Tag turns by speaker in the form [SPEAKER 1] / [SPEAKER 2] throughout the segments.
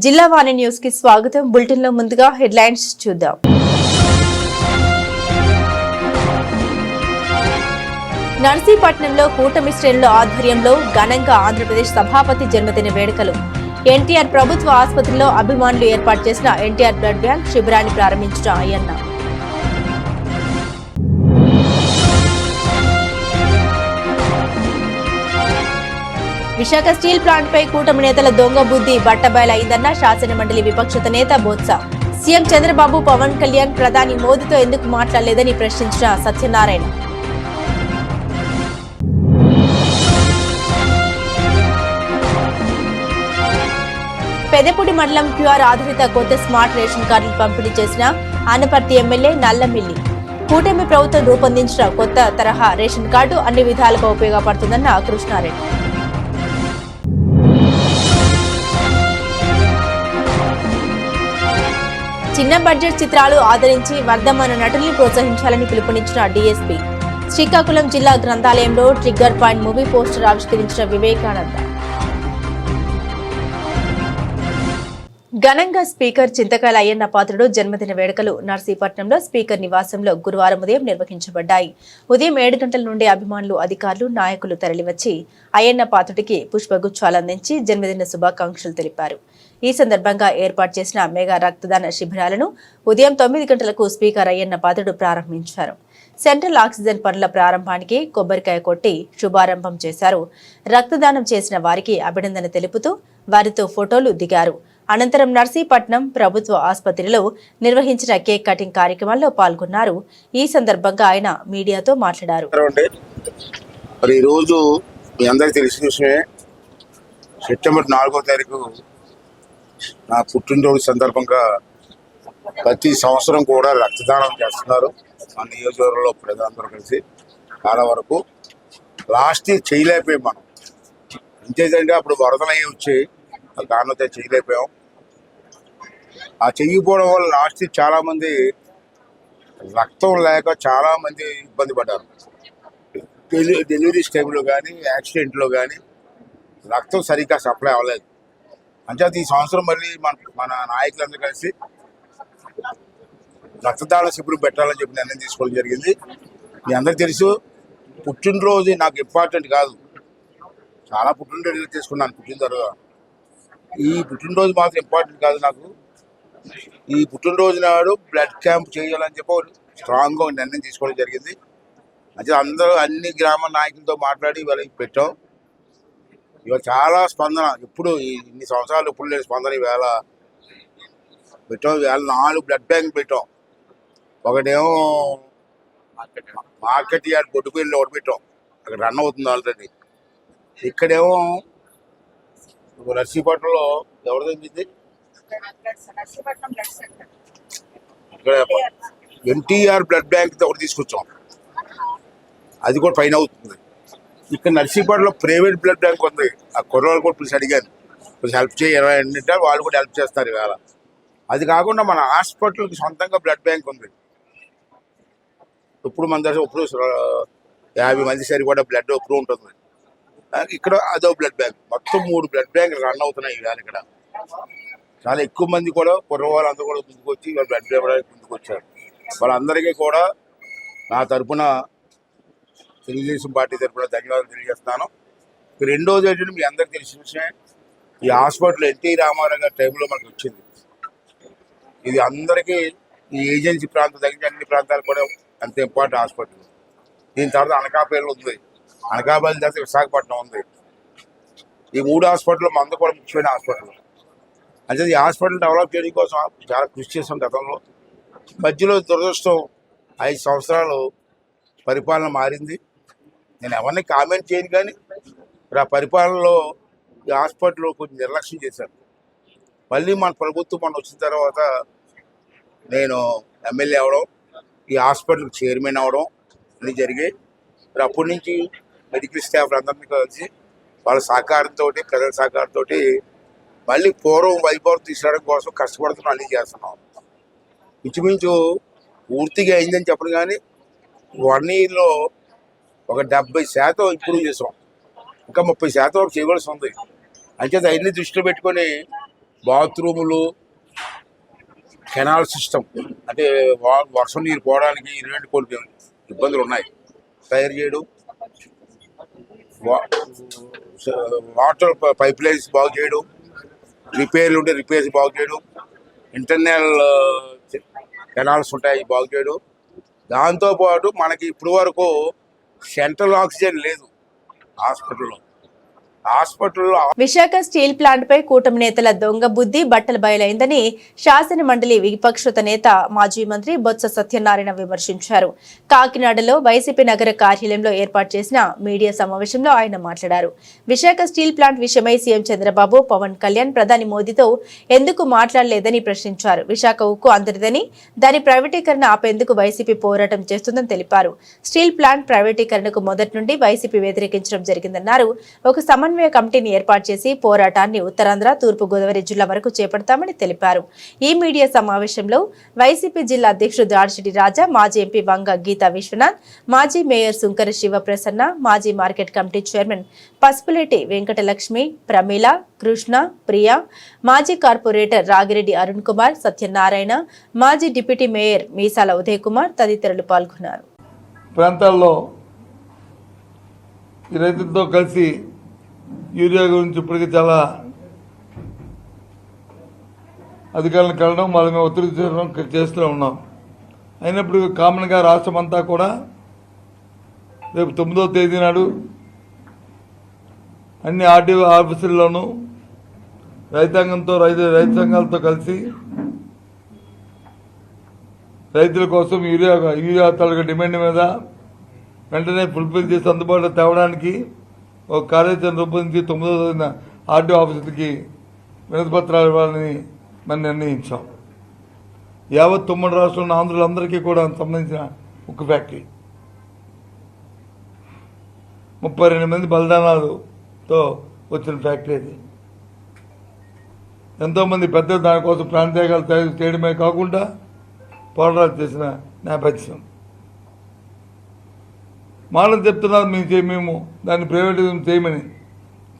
[SPEAKER 1] జిల్లా వాణి న్యూస్ కి స్వాగతం. బులెటిన్ లో ముందుగా హెడ్లైన్స్ చూద్దాం. నర్సీపట్నంలో కూటమి శ్రేణుల ఆధ్వర్యంలో ఘనంగా ఆంధ్రప్రదేశ్ సభాపతి జన్మదిన వేడుకలు. ఎన్టీఆర్ ప్రభుత్వ ఆసుపత్రిలో అభిమానులు ఏర్పాటు చేసిన ఎన్టీఆర్ బ్లడ్ బ్యాంక్ శిబిరాన్ని ప్రారంభించిన అయ్యన్న. విశాఖ స్టీల్ ప్లాంట్ పై కూటమి నేతల దొంగ బుద్ధి బట్టబయలైందన్న శాసన మండలి విపక్షత నేత బొత్స. సీఎం చంద్రబాబు, పవన్ కళ్యాణ్ ప్రధాని మోదీతో ఎందుకు మాట్లాడలేదని ప్రశ్నించిన సత్యనారాయణ. పెదపూడి మండలం క్యూఆర్ ఆధారిత కొత్త స్మార్ట్ రేషన్ కార్డులు పంపిణీ చేసిన ఆనపర్తి ఎమ్మెల్యే నల్లమిల్లి. కూటమి ప్రభుత్వం రూపొందించిన కొత్త తరహా రేషన్ కార్డు అన్ని విధాలుగా ఉపయోగపడుతుందన్న కృష్ణారెడ్డి. చిన్న బడ్జెట్ చిత్రాలు ఆదరించి వర్ధమాన నటుల్ని ప్రోత్సహించాలని పిలుపునిచ్చిన డీఎస్పీ. శ్రీకాకుళం జిల్లా గ్రంథాలయంలో ట్రిగ్గర్ పాయింట్ మూవీ పోస్టర్ ఆవిష్కరించిన వివేకానంద. ఘనంగా స్పీకర్ చింతకాయల అయ్యన్న పాత్రుడు జన్మదిన వేడుకలు నర్సీపట్నంలో స్పీకర్ నివాసంలో గురువారం ఉదయం నిర్వహించబడ్డాయి. ఉదయం 7 గంటల నుండి అభిమానులు, అధికారులు, నాయకులు తరలివచ్చి అయ్యన్న పాత్రుడికి పుష్పగుచ్చాలు అందించి జన్మదిన శుభాకాంక్షలు తెలిపారు. ఈ సందర్భంగా ఏర్పాటు చేసిన మెగా రక్తదాన శిబిరాలను ఉదయం 9 గంటలకు స్పీకర్ అయ్యన్న పాత్రుడు ప్రారంభించారు. సెంట్రల్ ఆక్సిజన్ పనుల ప్రారంభానికి కొబ్బరికాయ కొట్టి శుభారంభం చేశారు. రక్తదానం చేసిన వారికి అభినందన తెలుపుతూ వారితో ఫోటోలు దిగారు. అనంతరం నర్సీపట్నం ప్రభుత్వ ఆసుపత్రిలో నిర్వహించిన కేక్ కటింగ్ కార్యక్రమాల్లో పాల్గొన్నారు. ఈ సందర్భంగా ఆయన మీడియాతో మాట్లాడారు.
[SPEAKER 2] సెప్టెంబర్ 4వ తారీఖు నా పుట్టినరోజు సందర్భంగా ప్రతి సంవత్సరం కూడా రక్తదానం చేస్తున్నారు మన నియోజకవర్గంలో ప్రజలందరూ కలిసి. చాలా వరకు లాస్ట్ ఇయర్ చేయలేకపోయాం మనం. ఇంకేదంటే అప్పుడు వరదలు అయ్యి వచ్చాయి, కారణంతో చేయలేకపోయాం. ఆ చెయ్యిపోవడం వల్ల లాస్ట్ ఇయర్ చాలామంది రక్తం లేక చాలామంది ఇబ్బంది పడ్డారు. డెలివరీస్ టైంలో కానీ యాక్సిడెంట్లో కానీ రక్తం సరిగ్గా సప్లై అవ్వలేదు. అంటే ఈ సంవత్సరం మళ్ళీ మన నాయకులందరూ కలిసి రక్తదాన శిబిరం పెట్టాలని చెప్పి నిర్ణయం తీసుకోవడం జరిగింది. మీ అందరికి తెలుసు, పుట్టినరోజు నాకు ఇంపార్టెంట్ కాదు. చాలా పుట్టినరోజు తీసుకున్నాను పుట్టిన తర్వాత. ఈ పుట్టినరోజు మాత్రం ఇంపార్టెంట్ కాదు నాకు. ఈ పుట్టినరోజు నాడు బ్లడ్ క్యాంప్ చేయాలని చెప్పి స్ట్రాంగ్గా నిర్ణయం తీసుకోవడం జరిగింది. అంటే అందరూ అన్ని గ్రామ నాయకులతో మాట్లాడి వాళ్ళకి పెట్టాం. ఇవాళ చాలా స్పందన, ఎప్పుడు ఇన్ని సంవత్సరాలు ఎప్పుడు లేని స్పందన ఈవేళ పెట్టాం. ఇవాళ 4 బ్లడ్ బ్యాంక్ పెట్టాం. ఒకటేమో మార్కెట్ యార్డ్ బొడ్డుపల్లిలో ఒకటి పెట్టాం, అక్కడ రన్ అవుతుంది ఆల్రెడీ. ఇక్కడేమో నర్సీపట్నంలో ఎవరిది ఇక్కడ ఎన్టీఆర్ బ్లడ్ బ్యాంక్ ఒకటి తీసుకొచ్చాం, అది కూడా పైన అవుతుంది. ఇక్కడ నర్సీపట్నంలో ప్రైవేట్ బ్లడ్ బ్యాంక్ ఉంది. ఆ కుర్రవాళ్ళు కూడా పిలిచి అడిగాను, కొంచెం హెల్ప్ చేయాలంటే వాళ్ళు కూడా హెల్ప్ చేస్తారు ఇవాళ. అది కాకుండా మన హాస్పిటల్కి సొంతంగా బ్లడ్ బ్యాంక్ ఉంది. ఇప్పుడు మన దగ్గర ఇప్పుడు 50 మంది సరి కూడా బ్లడ్ ఎప్పుడు ఉంటుంది. ఇక్కడ అదో బ్లడ్ బ్యాంక్, మొత్తం 3 బ్లడ్ బ్యాంక్ రన్ అవుతున్నాయి ఇవాళ. ఇక్కడ చాలా ఎక్కువ మంది కూడా కుర్రవాళ్ళందరూ కూడా ముందుకు వచ్చి బ్లడ్ బ్యాంక్ ముందుకు వచ్చారు. వాళ్ళందరికీ కూడా నా తరఫున, తెలుగుదేశం పార్టీ తరఫున ధన్యవాదాలు తెలియజేస్తున్నాను. రెండోది ఏంటంటే మీ అందరికీ తెలిసిన విషయం, ఈ హాస్పిటల్ ఎన్టీ రామారావు గారి టైంలో మనకు వచ్చింది. ఇది అందరికీ ఈ ఏజెన్సీ ప్రాంతం తగ్గించి అన్ని ప్రాంతాలు కూడా అంత ఇంపార్టెంట్ హాస్పిటల్. దీని తర్వాత అనకాపల్లిలో ఉంది, అనకాపల్లి తర్వాత విశాఖపట్నం ఉంది. ఈ 3 హాస్పిటల్ మందు కూడా ముఖ్యమైన హాస్పిటల్. అంటే ఈ హాస్పిటల్ డెవలప్ చేయడం కోసం చాలా కృషి చేసాం గతంలో. మధ్యలో దురదృష్టం 5 సంవత్సరాలు పరిపాలన మారింది. నేను ఎవరిని కామెంట్ చేయను, కానీ ఆ పరిపాలనలో ఈ హాస్పిటల్లో కొంచెం నిర్లక్ష్యం చేశాను. మళ్ళీ మన ప్రభుత్వం వచ్చిన తర్వాత నేను ఎమ్మెల్యే అవ్వడం, ఈ హాస్పిటల్కి చైర్మన్ అవ్వడం అన్నీ జరిగాయి. మరి అప్పటి నుంచి మెడికల్ స్టాఫ్ అందరినీ కలిసి వాళ్ళ సహకారంతో, ప్రజల సహకారంతో మళ్ళీ పూర్వం వైభవం తీసుకురావడం కోసం కష్టపడుతున్నాం, అన్నీ చేస్తున్నాం. ఇంచుమించు పూర్తిగా అయిందని చెప్పను, కానీ 1 yearలో ఒక 70% ఇంప్రూవ్ చేసాం. ఇంకా 30% చేయవలసి ఉంది. అంచేత అవన్నీ దృష్టిలో పెట్టుకొని బాత్రూములు, కెనాల్ సిస్టమ్, అంటే వర్షం నీరు పోవడానికి ఇలాంటి కొన్ని ఇబ్బందులు ఉన్నాయి. తయారు చేయడం, వాటర్ పైప్ లైన్స్ బాగు చేయడం, రిపేర్లు ఉంటే రిపేర్స్ బాగు చేయడం, ఇంటర్నల్ కెనాల్స్ ఉంటాయి బాగు చేయడం. దాంతోపాటు మనకి ఇప్పుడు వరకు సెంట్రల్ ఆక్సిజన్ లేదు హాస్పిటల్లో.
[SPEAKER 1] విశాఖ స్టీల్ ప్లాంట్ పై కూటమి నేతల దొంగ బుద్ధి బట్టలు బయలైందని శాసన మండలి విపక్షత నేత మాజీ మంత్రి బొత్స సత్యనారాయణ విమర్శించారు. కాకినాడలో వైసీపీ నగర కార్యాలయంలో ఏర్పాటు చేసిన మీడియా సమావేశంలో ఆయన మాట్లాడారు. విశాఖ స్టీల్ ప్లాంట్ విషయమై సీఎం చంద్రబాబు, పవన్ కళ్యాణ్ ప్రధాని మోదీతో ఎందుకు మాట్లాడలేదని ప్రశ్నించారు. విశాఖ ఉక్కు అందరిదని, దాని ప్రైవేటీకరణ ఆపేందుకు వైసీపీ పోరాటం చేస్తుందని తెలిపారు. స్టీల్ ప్లాంట్ ప్రైవేటీకరణకు మొదటి నుండి వైసీపీ వ్యతిరేకించడం జరిగిందన్నారు. ఒక సమన్వయ కమిటీని ఏర్పాటు చేసి పోరాటాన్ని ఉత్తరాంధ్ర, తూర్పు గోదావరి జిల్లా వరకు చేపడతామని తెలిపారు. ఈ మీడియా సమావేశంలో వైసీపీ జిల్లా అధ్యక్షుడు దాడిశెట్టి రాజా, మాజీ ఎంపీ వంగ గీతా విశ్వనాథ్, మాజీ మేయర్ సుంకర శివప్రసన్న, మాజీ market committee chairman Pasupuleti Venkatalakshmi, Pramila, Krishna, Priya, మాజీ కార్పొరేటర్ రాగిరెడ్డి అరుణ్ కుమార్, సత్యనారాయణ, మాజీ డిప్యూటీ మేయర్ మీసాల ఉదయ్ కుమార్ తదితరులు పాల్గొన్నారు.
[SPEAKER 3] ప్రాంతాల్లో ఈ రైతులతో కలిసి యూరియా గురించి ఇప్పటికీ చాలా అధికారులను కలడం, వాళ్ళ మీద ఒత్తిడి చేస్తూ ఉన్నాం. అయినప్పుడు కామన్గా రాష్ట్రం అంతా కూడా రేపు 9వ తేదీ నాడు అన్ని ఆర్డీఓ ఆఫీసుల్లోనూ రైతాంగంతో రైతు సంఘాలతో కలిసి రైతుల కోసం యూరియా తాలూకా డిమాండ్ మీద వెంటనే ఫుల్ఫిల్ చేసి అందుబాటులో తేవడానికి ఒక కార్యాచరణ రూపొందించి 9వ తేదీన ఆర్డీఓ ఆఫీసులకి వినతి పత్రాలు ఇవ్వాలని మనం నిర్ణయించాం. యావత్ 9 రాష్ట్రంలో ఆంధ్రులందరికీ కూడా సంబంధించిన ఉక్కు ఫ్యాక్టరీ 32 మంది బలిదానాలతో వచ్చిన ఫ్యాక్టరీ అది. ఎంతోమంది పెద్దలు దానికోసం ప్రాంతీయాలు తయారు చేయడమే కాకుండా పోరాటాలు చేసిన నేపథ్యం. మాటలు చెప్తున్నారు మేము దాన్ని ప్రైవేటిజం చేయమని,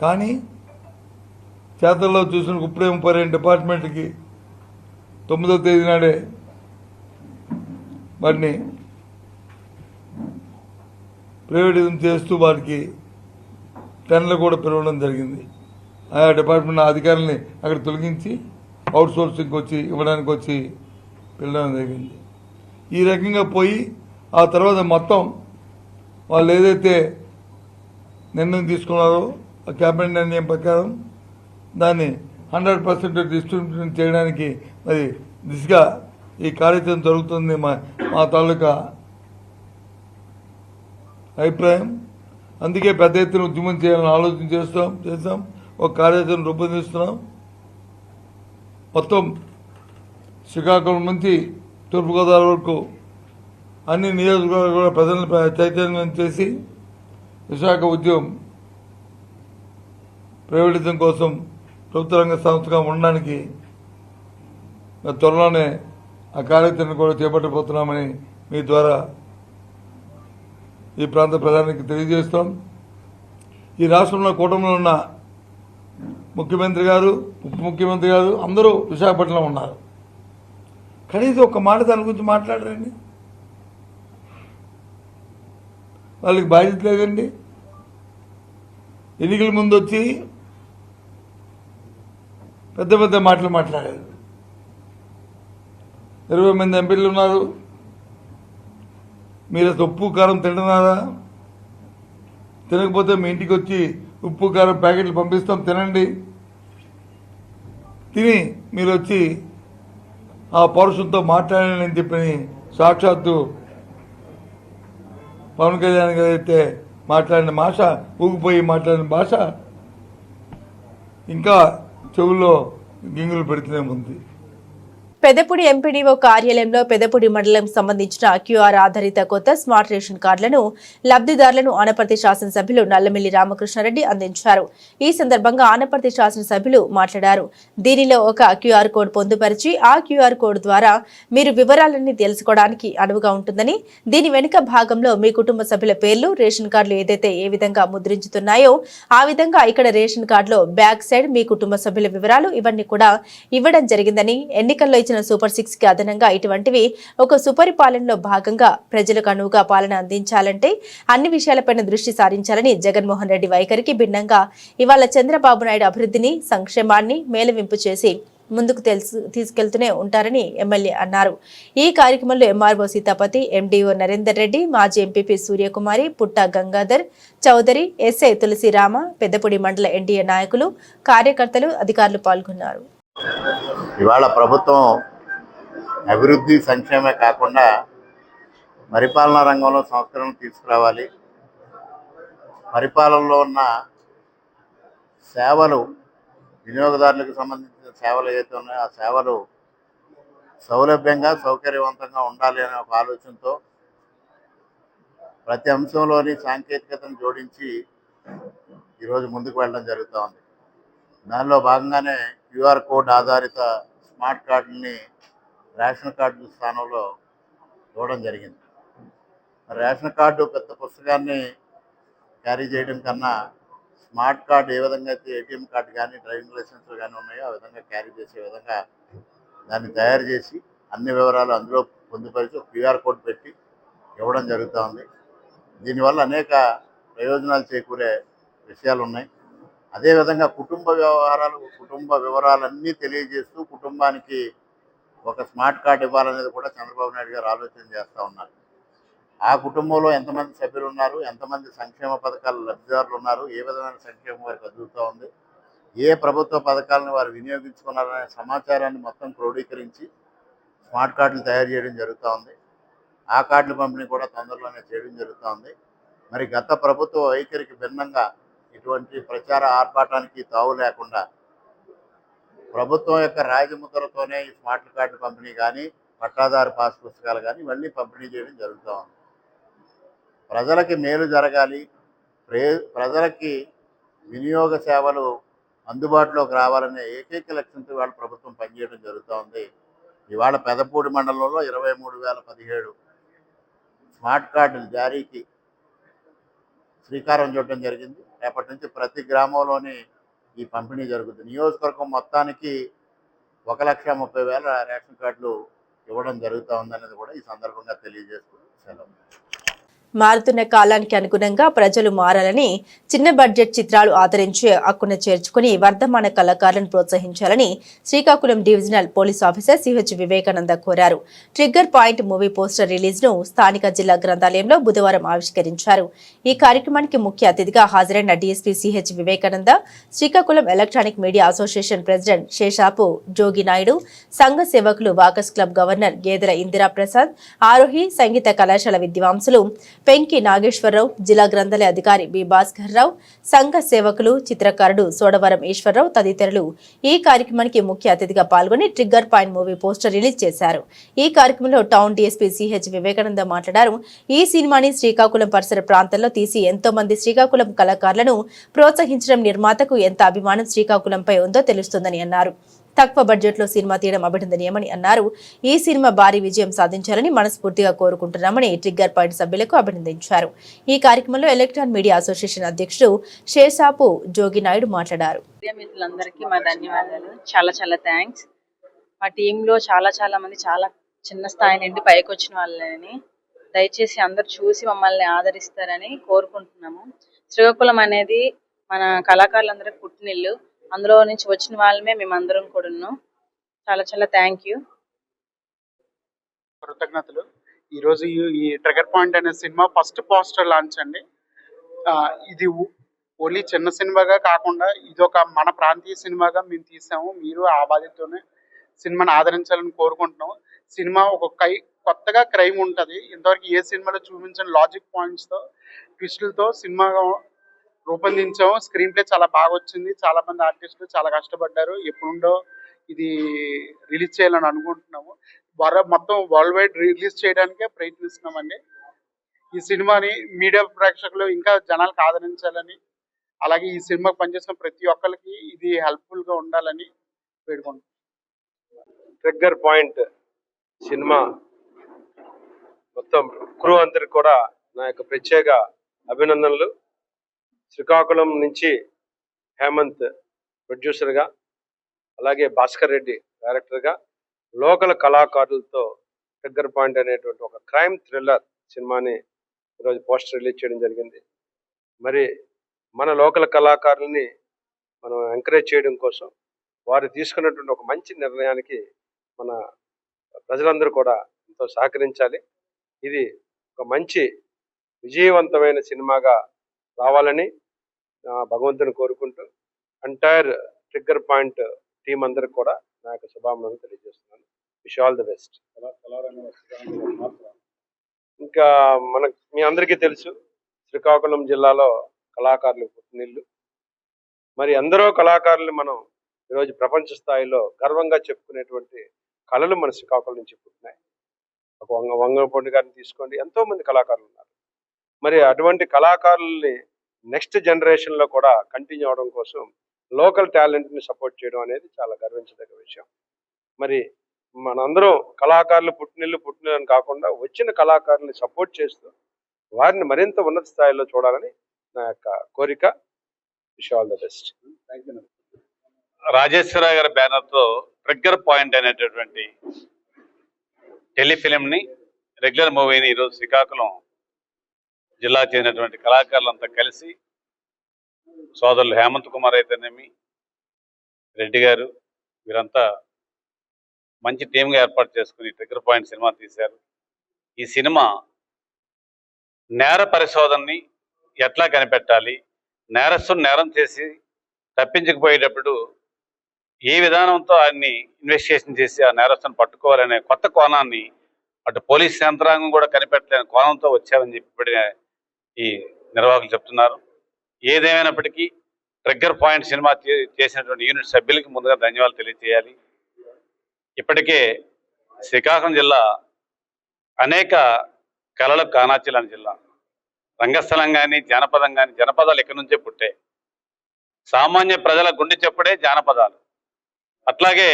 [SPEAKER 3] కానీ చేతల్లో చూసిన ఇప్పుడే 32 డిపార్ట్మెంట్కి 9వ తేదీ నాడే వాటిని ప్రైవేటిజం చేస్తూ వారికి టెన్లు కూడా పిలవడం జరిగింది. ఆయా డిపార్ట్మెంట్ అధికారులని అక్కడ తొలగించి అవుట్ సోర్సింగ్కి వచ్చి ఇవ్వడానికి వచ్చి పిలవడం జరిగింది. ఈ రకంగా పోయి ఆ తర్వాత మొత్తం వాళ్ళు ఏదైతే నిర్ణయం తీసుకున్నారో ఆ క్యాబినెట్ నిర్ణయం ప్రకారం దాన్ని 100% డిస్ట్రిబ్యూషన్ చేయడానికి మరి దిశగా ఈ కార్యాచరణ జరుగుతుంది మా తాలూకా అభిప్రాయం. అందుకే పెద్ద ఎత్తున ఉద్యమం చేయాలని ఆలోచన చేస్తాం. ఒక కార్యాచరణ రూపొందిస్తున్నాం. మొత్తం శ్రీకాకుళం నుంచి తూర్పుగోదావరి వరకు అన్ని నియోజకవర్గాలు కూడా ప్రజలను చైతన్యం చేసి విశాఖ ఉద్యమం ప్రైవేటిజం కోసం ప్రభుత్వ రంగ సంస్థగా ఉండడానికి త్వరలోనే ఆ కార్యాచరణ కూడా చేపట్టబోతున్నామని మీ ద్వారా ఈ ప్రాంత ప్రజానికి తెలియజేస్తాం. ఈ రాష్ట్రంలో కూటమిలో ఉన్న ముఖ్యమంత్రి గారు, ఉప ముఖ్యమంత్రి గారు అందరూ విశాఖపట్నంలో ఉన్నారు. కనీసం ఒక మాట దాని గురించి మాట్లాడరండి. వాళ్ళకి బాధ్యత లేదండి. ఎన్నికల ముందు వచ్చి పెద్ద పెద్ద మాటలు మాట్లాడారు. 20 మంది ఎంపీలు ఉన్నారు. మీరు అసలు ఉప్పు కారం తింటున్నారా? తినకపోతే మీ ఇంటికి వచ్చి ఉప్పు కారం ప్యాకెట్లు పంపిస్తాం, తినండి. తిని మీరు వచ్చి ఆ పౌరుషంతో మాట్లాడాలని చెప్పని సాక్షాత్తు పవన్ కళ్యాణ్ గారు అయితే మాట్లాడిన భాష, ఊగిపోయి మాట్లాడిన భాష ఇంకా చెవుల్లో గింగులు పెడుతూనే ఉంది.
[SPEAKER 1] పెదపూడి ఎంపీడీఓ కార్యాలయంలో పెదపూడి మండలం సంబంధించిన క్యూఆర్ ఆధారిత కొత్త స్మార్ట్ రేషన్ కార్డులను లబ్ధిదారులను ఆనపర్తి శాసనసభ్యులు నల్లమిల్లి రామకృష్ణారెడ్డి అందించారు. ఈ సందర్భంగా ఆనపర్తి శాసనసభ్యులు మాట్లాడారు. దీనిలో ఒక క్యూఆర్ కోడ్ పొందుపరిచి ఆ క్యూఆర్ కోడ్ ద్వారా మీరు వివరాలన్నీ తెలుసుకోవడానికి అనువుగా ఉంటుందని, దీని వెనుక భాగంలో మీ కుటుంబ సభ్యుల పేర్లు, రేషన్ కార్డులు ఏదైతే ఏ విధంగా ముద్రించుతున్నాయో ఆ విధంగా ఇక్కడ రేషన్ కార్డులో బ్యాక్ సైడ్ మీ కుటుంబ సభ్యుల వివరాలు ఇవన్నీ కూడా ఇవ్వడం జరిగిందని, ఎన్నికల్లో ఇచ్చిన సూపర్ 6 కి అదనంగా ఇటువంటివి ఒక సుపరిపాలనలో భాగంగా ప్రజలకు అనువుగా పాలన అందించాలంటే అన్ని విషయాలపైన దృష్టి సారించాలని, జగన్మోహన్ రెడ్డి వైఖరికి భిన్నంగా ఇవాళ చంద్రబాబు నాయుడు అభివృద్ధిని, సంక్షేమాన్ని మేలవింపు చేసి ముందుకు తీసుకెళ్తూనే ఉంటారని ఎమ్మెల్యే అన్నారు. ఈ కార్యక్రమంలో ఎంఆర్ఓ సీతాపతి, ఎండీఓ నరేందర్ రెడ్డి, మాజీ ఎంపీపీ సూర్యకుమారి, పుట్ట గంగాధర్ చౌదరి, ఎస్ఐ తులసిరామ, పెద్దపూడి మండల ఎన్డీఏ నాయకులు, కార్యకర్తలు, అధికారులు పాల్గొన్నారు.
[SPEAKER 4] ఇవాళ ప్రభుత్వం అభివృద్ధి సంక్షేమే కాకుండా పరిపాలనా రంగంలో సంస్కరణలు తీసుకురావాలి. పరిపాలనలో ఉన్న సేవలు, వినియోగదారులకు సంబంధించిన సేవలు ఏవైతే ఉన్నాయో ఆ సేవలు సౌలభ్యంగా, సౌకర్యవంతంగా ఉండాలి అనే ఒక ఆలోచనతో ప్రతి అంశంలోని సాంకేతికతను జోడించి ఈరోజు ముందుకు వెళ్ళడం జరుగుతూ ఉంది. దానిలో భాగంగానే క్యూఆర్ కోడ్ ఆధారిత స్మార్ట్ కార్డుని రేషన్ కార్డు స్థానంలో ఇవ్వడం జరిగింది. రేషన్ కార్డు పెద్ద పుస్తకాన్ని క్యారీ చేయడం కన్నా స్మార్ట్ కార్డు ఏ విధంగా అయితే ఏటీఎం కార్డు కానీ డ్రైవింగ్ లైసెన్స్ కానీ ఉన్నాయో ఆ విధంగా క్యారీ చేసే విధంగా దాన్ని తయారు చేసి అన్ని వివరాలు అందులో పొందుపరిచి క్యూఆర్ కోడ్ పెట్టి ఇవ్వడం జరుగుతూ ఉంది. దీనివల్ల అనేక ప్రయోజనాలు చేకూరే విషయాలు ఉన్నాయి. అదేవిధంగా కుటుంబ వివరాలన్నీ తెలియజేస్తూ కుటుంబానికి ఒక స్మార్ట్ కార్డు ఇవ్వాలనేది కూడా చంద్రబాబు నాయుడు గారు ఆలోచన చేస్తూ ఉన్నారు. ఆ కుటుంబంలో ఎంతమంది సభ్యులు ఉన్నారు, ఎంతమంది సంక్షేమ పథకాల లబ్ధిదారులు ఉన్నారు, ఏ విధమైన సంక్షేమం వారికి అందుతూ ఉంది, ఏ ప్రభుత్వ పథకాలను వారు వినియోగించుకున్నారనే సమాచారాన్ని మొత్తం క్రోడీకరించి స్మార్ట్ కార్డులు తయారు చేయడం జరుగుతూ ఉంది. ఆ కార్డుల పంపిణీ కూడా తొందరలోనే చేయడం జరుగుతూ ఉంది. మరి గత ప్రభుత్వ వైఖరికి భిన్నంగా ఇటువంటి ప్రచార ఆర్భాటానికి తావు లేకుండా ప్రభుత్వం యొక్క రాజముద్రతోనే ఈ స్మార్ట్ కార్డు పంపిణీ కానీ, పట్టాదారు పాస్ పుస్తకాలు కానీ ఇవన్నీ పంపిణీ చేయడం జరుగుతూ ఉంది. ప్రజలకి మేలు జరగాలి, ప్రజలకి వినియోగ సేవలు అందుబాటులోకి రావాలనే ఏకైక లక్ష్యంతో ఇవాళ ప్రభుత్వం పనిచేయడం జరుగుతూ ఉంది. ఇవాళ పెదపూడి మండలంలో 23,017 స్మార్ట్ కార్డులు జారీకి శ్రీకారం చుట్టడం జరిగింది. రేపటి నుంచి ప్రతి గ్రామంలోని ఈ పంపిణీ జరుగుతుంది. నియోజకవర్గం మొత్తానికి 1,30,000 రేషన్ కార్డులు ఇవ్వడం జరుగుతూ ఉందనేది కూడా ఈ సందర్భంగా తెలియజేస్తూ సెలవు.
[SPEAKER 1] మారుతున్న కాలానికి అనుగుణంగా ప్రజలు మారాలని, చిన్న బడ్జెట్ చిత్రాలు ఆదరించి హక్కున చేర్చుకుని వర్ధమాన కళాకారులను ప్రోత్సహించాలని Srikakulam divisional police officer CH Vivekananda కోరారు. Trigger point movie poster release ను స్థానిక జిల్లా గ్రంథాలయంలో బుధవారం ఆవిష్కరించారు. ఈ కార్యక్రమానికి ముఖ్య అతిథిగా హాజరైన DSP CH Vivekananda, Srikakulam electronic media association president Seshapu Jogi Naidu, సంఘ సేవకులు, వాకర్స్ క్లబ్ గవర్నర్ గేదెల ఇందిరా ప్రసాద్, ఆరోహి సంగీత కళాశాల విద్వాంసులు పెంకి నాగేశ్వరరావు, జిల్లా గ్రంథాలయ అధికారి బి భాస్కర్ రావు, సంఘ సేవకులు, చిత్రకారుడు సోడవరం ఈశ్వరరావు తదితరులు ఈ కార్యక్రమానికి ముఖ్య అతిథిగా పాల్గొని trigger point movie poster release చేశారు. ఈ కార్యక్రమంలో టౌన్ డీఎస్పీ సిహెచ్ వివేకానంద మాట్లాడారు. ఈ సినిమాని శ్రీకాకుళం పరిసర ప్రాంతాల్లో తీసి ఎంతో మంది శ్రీకాకుళం కళాకారులను ప్రోత్సహించడం నిర్మాతకు ఎంత అభిమానం శ్రీకాకుళంపై ఉందో తెలుస్తుందని అన్నారు. తక్కువ బడ్జెట్ లో సినిమా తీయడం అభినందనీయమని అన్నారు. ఈ సినిమా భారీ విజయం సాధించాలని మనస్ఫూర్తిగా కోరుకుంటున్నామని ట్రిగ్గర్ పాయింట్ సభ్యులకు అభినందించారు. ఈ కార్యక్రమంలో ఎలక్ట్రానిక్ మీడియా అసోసియేషన్ అధ్యక్షుడు శేషాపు జోగి నాయుడు మాట్లాడారు.
[SPEAKER 5] మిత్రులందరికీ మా ధన్యవాదాలు. చాలా చాలా థ్యాంక్స్. మా టీంలో చాలా మంది చాలా చిన్న స్థాయి నుండి పైకి వచ్చిన వాళ్ళని దయచేసి అందరు చూసి మమ్మల్ని ఆదరిస్తారని కోరుకుంటున్నాము. శ్రీకాకుళం అనేది మన కళాకారులందరికీ పుట్టినిల్లు. అందులో నుంచి వచ్చిన వాళ్ళమే మేమందరం కూడా చాలా థ్యాంక్ యూ.
[SPEAKER 6] కృతజ్ఞతలు. ఈరోజు ఈ ట్రిగ్గర్ పాయింట్ అనే సినిమా ఫస్ట్ పోస్టర్ లాంచ్ అండి. ఇది ఓన్లీ చిన్న సినిమాగా కాకుండా ఇది ఒక మన ప్రాంతీయ సినిమాగా మేము తీసాము. మీరు ఆ బాధ్యతతోనే సినిమాని ఆదరించాలని కోరుకుంటున్నాము. సినిమా ఒక కొత్తగా క్రైమ్ ఉంటుంది. ఇంతవరకు ఏ సినిమాలో చూపించిన లాజిక్ పాయింట్స్తో, ట్విస్టులతో సినిమా రూపొందించాము. స్క్రీన్ ప్లే చాలా బాగా వచ్చింది. చాలా మంది ఆర్టిస్టులు చాలా కష్టపడ్డారు. ఎప్పుడుండో ఇది రిలీజ్ చేయాలని అనుకుంటున్నాము. మొత్తం వరల్డ్ వైడ్ రిలీజ్ చేయడానికే ప్రయత్నిస్తున్నామండి. ఈ సినిమాని మీడియా ప్రేక్షకులు ఇంకా జనాలకు ఆదరించాలని, అలాగే ఈ సినిమాకి పనిచేసిన ప్రతి ఒక్కరికి ఇది హెల్ప్ఫుల్గా ఉండాలని వేడుకుంటున్నాం.
[SPEAKER 7] ట్రిగ్గర్ పాయింట్ సినిమా మొత్తం క్రూ అందరికి కూడా నా యొక్క ప్రత్యేక అభినందనలు. శ్రీకాకుళం నుంచి హేమంత్ ప్రొడ్యూసర్గా, అలాగే భాస్కర్ రెడ్డి డైరెక్టర్గా, లోకల్ కళాకారులతో ట్రిగ్గర్ పాయింట్ అనేటువంటి ఒక క్రైమ్ థ్రిల్లర్ సినిమాని ఈరోజు పోస్టర్ రిలీజ్ చేయడం జరిగింది. మరి మన లోకల్ కళాకారుల్ని మనం ఎంకరేజ్ చేయడం కోసం వారు తీసుకున్నటువంటి ఒక మంచి నిర్ణయానికి మన ప్రజలందరూ కూడా ఎంతో సహకరించాలి. ఇది ఒక మంచి విజయవంతమైన సినిమాగా రావాలని భగవంతుని కోరుకుంటూ ఎంటైర్ ట్రిగ్గర్ పాయింట్ టీం అందరికి కూడా నా యొక్క శుభాకాంక్షలు తెలియజేస్తున్నాను. Wish all the best. ఇంకా మీ అందరికీ తెలుసు, శ్రీకాకుళం జిల్లాలో కళాకారులు పుట్టినిల్లు. మరి ఎందరో కళాకారులు మనం ఈరోజు ప్రపంచ స్థాయిలో గర్వంగా చెప్పుకునేటువంటి కళలు మన శ్రీకాకుళం నుంచి పుట్టినాయి. ఒక వంగపొండి గారిని తీసుకోండి, ఎంతో మంది కళాకారులు ఉన్నారు. మరి అటువంటి కళాకారుల్ని నెక్స్ట్ జనరేషన్లో కూడా కంటిన్యూ అవడం కోసం లోకల్ టాలెంట్ని సపోర్ట్ చేయడం అనేది చాలా గర్వించదగ్గ విషయం. మరి మనందరం కళాకారులు పుట్టినిల్లు అని కాకుండా వచ్చిన కళాకారుల్ని సపోర్ట్ చేస్తూ వారిని మరింత ఉన్నత స్థాయిలో చూడాలని నా యొక్క కోరిక. Wish all the best.
[SPEAKER 8] Rajeswararao గారి బ్యానర్తో ట్రిగ్గర్ పాయింట్ అనేటటువంటి టెలిఫిలింని రెగ్యులర్ మూవీని ఈరోజు శ్రీకాకుళం జిల్లా చెందినటువంటి కళాకారులంతా కలిసి సోదరులు హేమంత్ కుమార్ అయితేనేమి, రెడ్డి గారు, వీరంతా మంచి టీమ్గా ఏర్పాటు చేసుకుని ట్రిగ్గర్ పాయింట్ సినిమా తీశారు. ఈ సినిమా నేర పరిశోధనని ఎట్లా కనిపెట్టాలి, నేరస్తుని నేరం చేసి తప్పించకపోయేటప్పుడు ఏ విధానంతో ఆయన్ని ఇన్వెస్టిగేషన్ చేసి ఆ నేరస్తుని పట్టుకోవాలనే కొత్త కోణాన్ని అటు పోలీస్ యంత్రాంగం కూడా కనిపెట్టలేని కోణంతో వచ్చామని చెప్పి ఇప్పుడే ఈ నిర్వాహకులు చెప్తున్నారు. ఏదేమైనప్పటికీ ట్రిగ్గర్ పాయింట్ సినిమా చేసినటువంటి యూనిట్ సభ్యులకి ముందుగా ధన్యవాదాలు తెలియజేయాలి. ఇప్పటికే శ్రీకాకుళం జిల్లా అనేక కళలకు కానాచిలాంటి జిల్లా. రంగస్థలం కానీ జానపదం కానీ, జనపదాలు ఇక్కడి నుంచే పుట్టాయి. సామాన్య ప్రజల గుండె చెప్పుడే జానపదాలు. అట్లాగే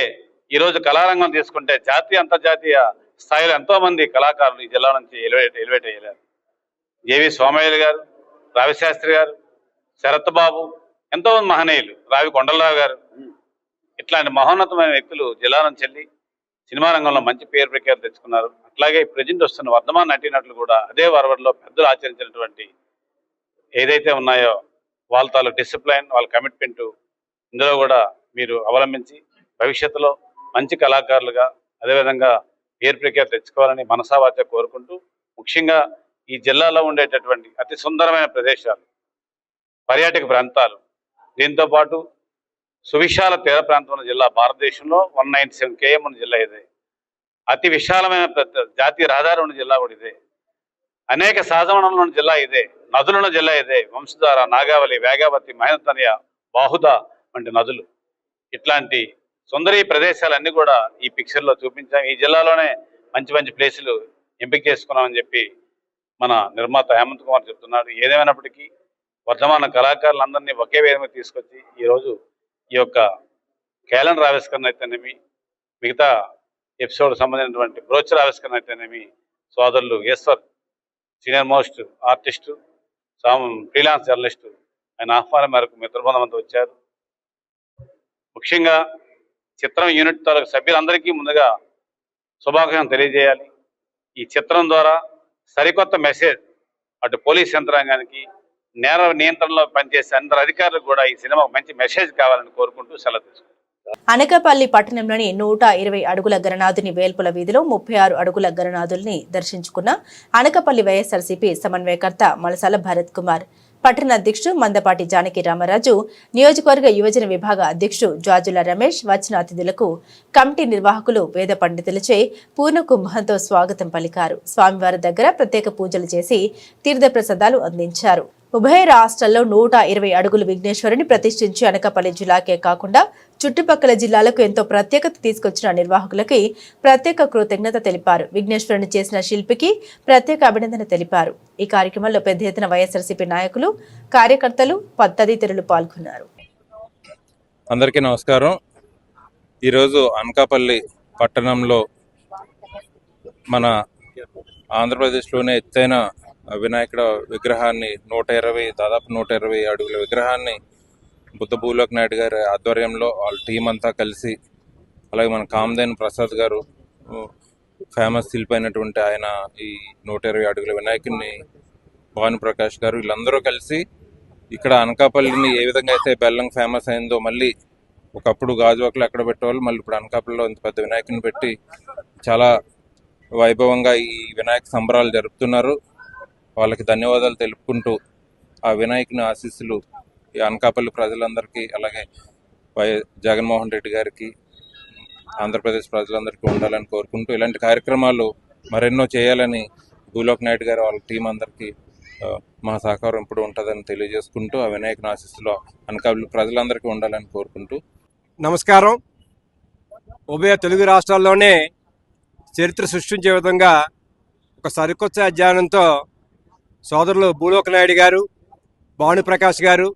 [SPEAKER 8] ఈరోజు కళారంగం తీసుకుంటే జాతీయ అంతర్జాతీయ స్థాయిలో ఎంతోమంది కళాకారులు ఈ జిల్లా నుంచి ఎలివేట్ అయ్యారు. జేవి సోమయ్యలు గారు, రావిశాస్త్రి గారు, శరత్ బాబు, ఎంతోమంది మహనీయులు, రావి కొండలరావు గారు, ఇట్లాంటి మహోన్నతమైన వ్యక్తులు జిల్లా నుంచి వెళ్ళి సినిమా రంగంలో మంచి పేరు ప్రఖ్యాతి తెచ్చుకున్నారు. అట్లాగే ప్రజెంట్ వస్తున్న వర్ధమాన నటీనటులు కూడా అదే వరవడిలో పెద్దలు ఆచరించినటువంటి ఏదైతే ఉన్నాయో వాళ్ళ తాలూ డిసిప్లైన్, వాళ్ళ కమిట్మెంటు ఇందులో కూడా మీరు అవలంబించి భవిష్యత్తులో మంచి కళాకారులుగా అదేవిధంగా పేరు ప్రఖ్యాతి తెచ్చుకోవాలని మనసావాచ కోరుకుంటూ, ముఖ్యంగా ఈ జిల్లాలో ఉండేటటువంటి అతి సుందరమైన ప్రదేశాలు, పర్యాటక ప్రాంతాలు, దీంతోపాటు సువిశాల తీర ప్రాంతం ఉన్న జిల్లా, భారతదేశంలో 197 km ఉన్న జిల్లా ఇదే. అతి విశాలమైన జాతీయ రహదారి ఉన్న జిల్లా కూడా ఇదే. అనేక సహజ వనరులు ఉన్న జిల్లా ఇదే. నదులున్న జిల్లా ఇదే. వంశధార, నాగావళి, వేగావతి, మహేంద్రతనయ, బాహుద వంటి నదులు. ఇట్లాంటి సుందరీ ప్రదేశాలన్నీ కూడా ఈ పిక్చర్లో చూపించాం. ఈ జిల్లాలోనే మంచి మంచి ప్లేసులు ఎంపిక చేసుకున్నామని చెప్పి మన నిర్మాత హేమంత్ కుమార్ చెప్తున్నాడు. ఏదేమైనప్పటికీ వర్ధమాన కళాకారులందరినీ ఒకే వేదిక తీసుకొచ్చి ఈరోజు ఈ యొక్క క్యాలెండర్ ఆవిష్కరణ అయితేనేమి, మిగతా ఎపిసోడ్ సంబంధించినటువంటి బ్రోచర్ ఆవిష్కరణ అయితేనేమి, సోదరులు Eshwar senior most artist, freelance journalist, ఆయన ఆహ్వానం మేరకు మిత్రబృందం అంతా వచ్చారు. ముఖ్యంగా చిత్రం యూనిట్ తాలూకు సభ్యులందరికీ ముందుగా శుభాకాంక్షలు తెలియజేయాలి. ఈ చిత్రం ద్వారా సరికొత్త మెసేజ్ అటు పోలీస్ యంత్రాంగానికి, నేర నియంత్రణలో పనిచేసే అందరు అధికారులకు కూడా ఈ సినిమా మంచి మెసేజ్ కావాలని కోరుకుంటూ సెలవు తీసుకుంటాం.
[SPEAKER 1] అనకాపల్లి పట్టణంలోని 120 అడుగుల గణనాథుని వేల్పుల వీధిలో 36 అడుగుల గణనాథుల్ని దర్శించుకున్న అనకాపల్లి వైఎస్ఆర్సీపీ సమన్వయకర్త మలసాల భరత్ కుమార్, పట్టణ అధ్యక్షుడు మందపాటి జానకి రామరాజు, నియోజకవర్గ యువజన విభాగ అధ్యక్షుడు జాజుల రమేష్ వచ్చిన అతిథులకు కమిటీ నిర్వాహకులు వేద పండితులచే పూర్ణ కుంభంతో స్వాగతం పలికారు. స్వామివారి దగ్గర ప్రత్యేక పూజలు చేసి తీర్థప్రసాదాలు అందించారు. ఉభయ రాష్ట్రాల్లో 120 అడుగులు విఘ్నేశ్వరుని ప్రతిష్ఠించి అనకాపల్లి జిల్లాకే కాకుండా చుట్టుపక్కల జిల్లాలకు ఎంతో ప్రత్యేకత తీసుకొచ్చిన నిర్వాహకులకి ప్రత్యేక కృతజ్ఞత తెలిపారు. విఘ్నేశ్వరుని చేసిన శిల్పికి ప్రత్యేక అభినందన తెలిపారు. ఈ కార్యక్రమంలో పెద్ద ఎత్తున వైఎస్ఆర్సీపీ నాయకులు, కార్యకర్తలు, తదితరులు పాల్గొన్నారు.
[SPEAKER 9] అందరికీ నమస్కారం. ఈరోజు అనకాపల్లి పట్టణంలో మన ఆంధ్రప్రదేశ్లోనే ఎత్తైన వినాయకుడు విగ్రహాన్ని దాదాపు 120 అడుగుల విగ్రహాన్ని బుద్ధ భూలోక్ నాయుడు గారి ఆధ్వర్యంలో వాళ్ళ టీం అంతా కలిసి, అలాగే మన కామధేను ప్రసాద్ గారు ఫేమస్ శిల్పి అయినటువంటి ఆయన ఈ 120 అడుగుల వినాయకుడిని, భానుప్రకాష్ గారు వీళ్ళందరూ కలిసి ఇక్కడ అనకాపల్లిని ఏ విధంగా అయితే బెల్లం ఫేమస్ అయిందో, మళ్ళీ ఒకప్పుడు గాజువాకలు ఎక్కడ పెట్టేవాళ్ళు, మళ్ళీ ఇప్పుడు అనకాపల్లిలో ఇంత పెద్ద వినాయకుని పెట్టి చాలా వైభవంగా ఈ వినాయక సంబరాలు జరుపుతున్నారు. వాళ్ళకి ధన్యవాదాలు తెలుపుకుంటూ ఆ వినాయకుని ఆశీస్సులు ఈ అనకాపల్లి ప్రజలందరికీ, అలాగే జగన్మోహన్ రెడ్డి గారికి, ఆంధ్రప్రదేశ్ ప్రజలందరికీ ఉండాలని కోరుకుంటూ ఇలాంటి కార్యక్రమాలు మరెన్నో చేయాలని భూలోక్ నాయుడు గారు వాళ్ళ టీం అందరికీ మా సహకారం ఇప్పుడు ఉంటుందని తెలియజేసుకుంటూ ఆ వినాయకుని ఆశీస్సులో అనకాపల్లి ప్రజలందరికీ ఉండాలని కోరుకుంటూ.
[SPEAKER 10] నమస్కారం. ఉభయ తెలుగు రాష్ట్రాల్లోనే చరిత్ర సృష్టించే విధంగా ఒక సరికొత్త అధ్యయనంతో సోదరులు భూలోక్ నాయుడు గారు, భానుప్రకాష్ గారు,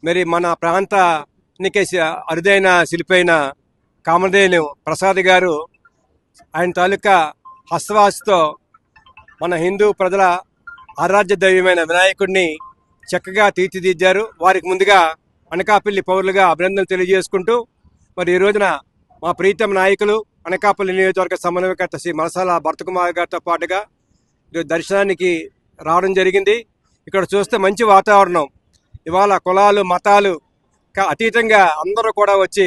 [SPEAKER 10] మరి మన ప్రాంతానికి అరుదైన శిల్పైన కామధేను ప్రసాద్ గారు ఆయన తాలూకా హస్తవాసితో మన హిందూ ప్రజల ఆరాధ్య దైవమైన వినాయకుడిని చక్కగా తీర్చిదిద్దారు. వారికి ముందుగా అనకాపల్లి పౌరులుగా అభినందనలు తెలియజేసుకుంటూ, మరి ఈ రోజున మా ప్రీతం నాయకులు అనకాపల్లి నియోజకవర్గ సమన్వయకర్త శ్రీ మనసాల భరతకుమార్ గారితో పాటుగా దర్శనానికి రావడం జరిగింది. ఇక్కడ చూస్తే మంచి వాతావరణం, ఇవాళ కులాలు మతాలు అతీతంగా అందరూ కూడా వచ్చి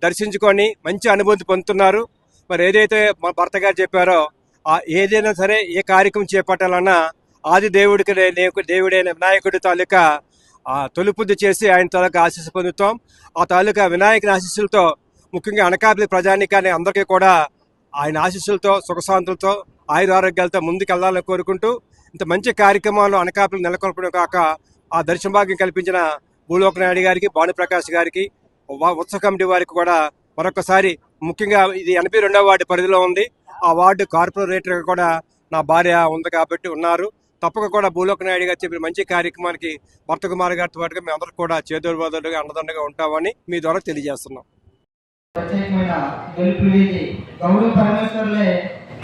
[SPEAKER 10] దర్శించుకొని మంచి అనుభూతి పొందుతున్నారు. మరి ఏదైతే మా భర్త గారు చెప్పారో, ఏదైనా సరే ఏ కార్యక్రమం చేపట్టాలన్నా ఆది దేవుడైన వినాయకుడి తాలూకా తొలిపుద్దు చేసి ఆయన తాలూకా ఆశీస్సు పొందుతాం. ఆ తాలూకా వినాయకుని ఆశీస్సులతో ముఖ్యంగా అనకాపల్లి ప్రజానికాన్ని అందరికీ కూడా ఆయన ఆశీస్సులతో, సుఖశాంతులతో, ఆయురారోగ్యాలతో ముందుకు వెళ్ళాలని కోరుకుంటూ, ఇంత మంచి కార్యక్రమాలు అనకాపల్లి నెలకొల్పడం కాక ఆ దర్శన భాగ్యం కల్పించిన భూలోక్ నాయుడు గారికి, భానుప్రకాష్ గారికి, ఉత్సవ కమిటీ వారికి కూడా మరొకసారి, ముఖ్యంగా ఇది 82వ వార్డు పరిధిలో ఉంది. ఆ వార్డు కార్పొరేటర్గా కూడా నా భార్య ఉంది కాబట్టి ఉన్నారు. తప్పక కూడా భూలోక్ నాయుడు గారు చెప్పిన మంచి కార్యక్రమానికి భరతకుమార్ గారితో పాటుగా మేము అందరూ కూడా చేదోడువాదులుగా అండదండగా ఉంటామని మీ ద్వారా తెలియజేస్తున్నాం.
[SPEAKER 11] ప్రత్యేకమైన గెలుపులు గౌరవ పరమేశ్వర్లే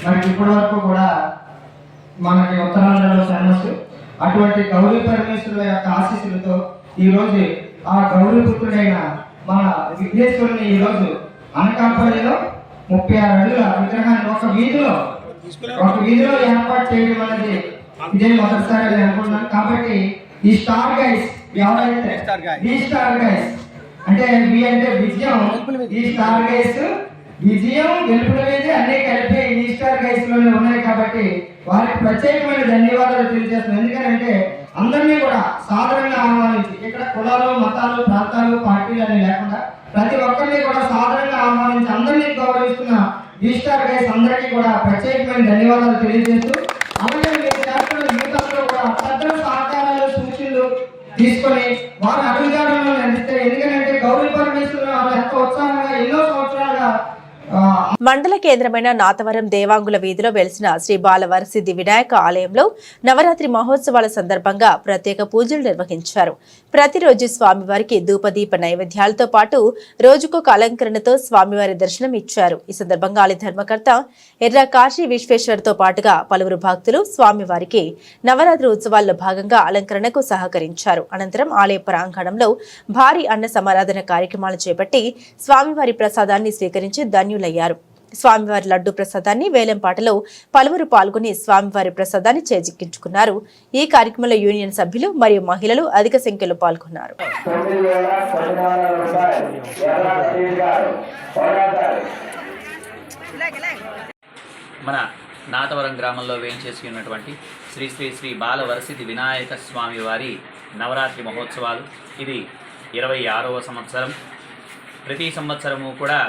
[SPEAKER 11] మనకి ఇప్పటి వరకు కూడా మనకి ఉత్తరాంధ్రలో ఫేమస్. అటువంటి గౌరీ పరమేశ్వరుల యొక్క ఆశీస్సులతో ఈరోజు ఆ గౌరీపుత్రుడైన మన విఘ్నేశ్వరుని ఈరోజు అనకాపల్లిలో 36 అడుగుల విగ్రహాన్ని ఒక వీధిలో ఏర్పాటు చేయడం అనేది ఇదే మొదటిసారి అనుకుంటున్నాను. కాబట్టి ఈ స్టార్ గైస్ ఎవరైతే ఈ స్టార్ గైస్ అంటే వి అంటే విజయం, ఈ స్టార్ గైస్ విజయం గెలుపుల మీద అన్ని కలిపి ఈ స్టార్ గైస్ లోనే ఉన్నాయి. కాబట్టి వారికి ప్రత్యేకమైన ధన్యవాదాలు తెలియజేస్తున్నాను. ఎందుకంటే అందరినీ కూడా సాధారణంగా ఆహ్వానించి, ఇక్కడ కులాలు మతాలు ప్రాంతాలు పార్టీలు అని లేకుండా ప్రతి ఒక్కరిని కూడా సాధారణంగా ఆహ్వానించి అందరినీ గౌరవిస్తున్న ఈ స్టార్ గైస్ అందరికీ కూడా ప్రత్యేకమైన ధన్యవాదాలు తెలియజేస్తూ, అలాగే మీరు చేస్తున్న యూత్ కూడా పెద్దల సహకారాలు సూచనలు తీసుకొని వారు అడుగుదారులను నడిస్తే, ఎందుకంటే గౌరీ పరమేశ్వరులు వాళ్ళు ఎంతో ఉత్సాహంగా ఎన్నో సంవత్సరాలుగా
[SPEAKER 1] మండల కేంద్రమైన నాతవరం దేవాంగుల వీధిలో వెలిసిన శ్రీ బాలవరసిద్ధి వినాయక ఆలయంలో నవరాత్రి మహోత్సవాల సందర్భంగా ప్రత్యేక పూజలు నిర్వహించారు. ప్రతిరోజు స్వామివారికి ధూపదీప నైవేద్యాలతో పాటు రోజుకొక అలంకరణతో స్వామివారి దర్శనం ఇచ్చారు. ఈ సందర్భంగా ఆలయ ధర్మకర్త ఎర్ర కాశీ విశ్వేశ్వర్తో పాటుగా పలువురు భక్తులు స్వామివారికి నవరాత్రి ఉత్సవాల్లో భాగంగా అలంకరణకు సహకరించారు. అనంతరం ఆలయ ప్రాంగణంలో భారీ అన్న సమారాధన కార్యక్రమాలు చేపట్టి స్వామివారి ప్రసాదాన్ని స్వీకరించి ధన్యులయ్యారు. స్వామివారి లడ్డు ప్రసాదాన్ని వేలంపాటలో పలువురు పాల్గొని స్వామివారి ప్రసాదాన్ని చేజిక్కించుకున్నారు. ఈ కార్యక్రమంలో యూనియన్ సభ్యులు మరియు మహిళలు అధిక సంఖ్యలో పాల్గొన్నారు.
[SPEAKER 12] మన నాతవరం గ్రామంలో వేయించేసి ఉన్నటువంటి శ్రీ శ్రీ శ్రీ బాలవరసిద్ధి వినాయక స్వామి వారి నవరాత్రి మహోత్సవాలు ఇది 26వ సంవత్సరం. ప్రతి సంవత్సరము కూడా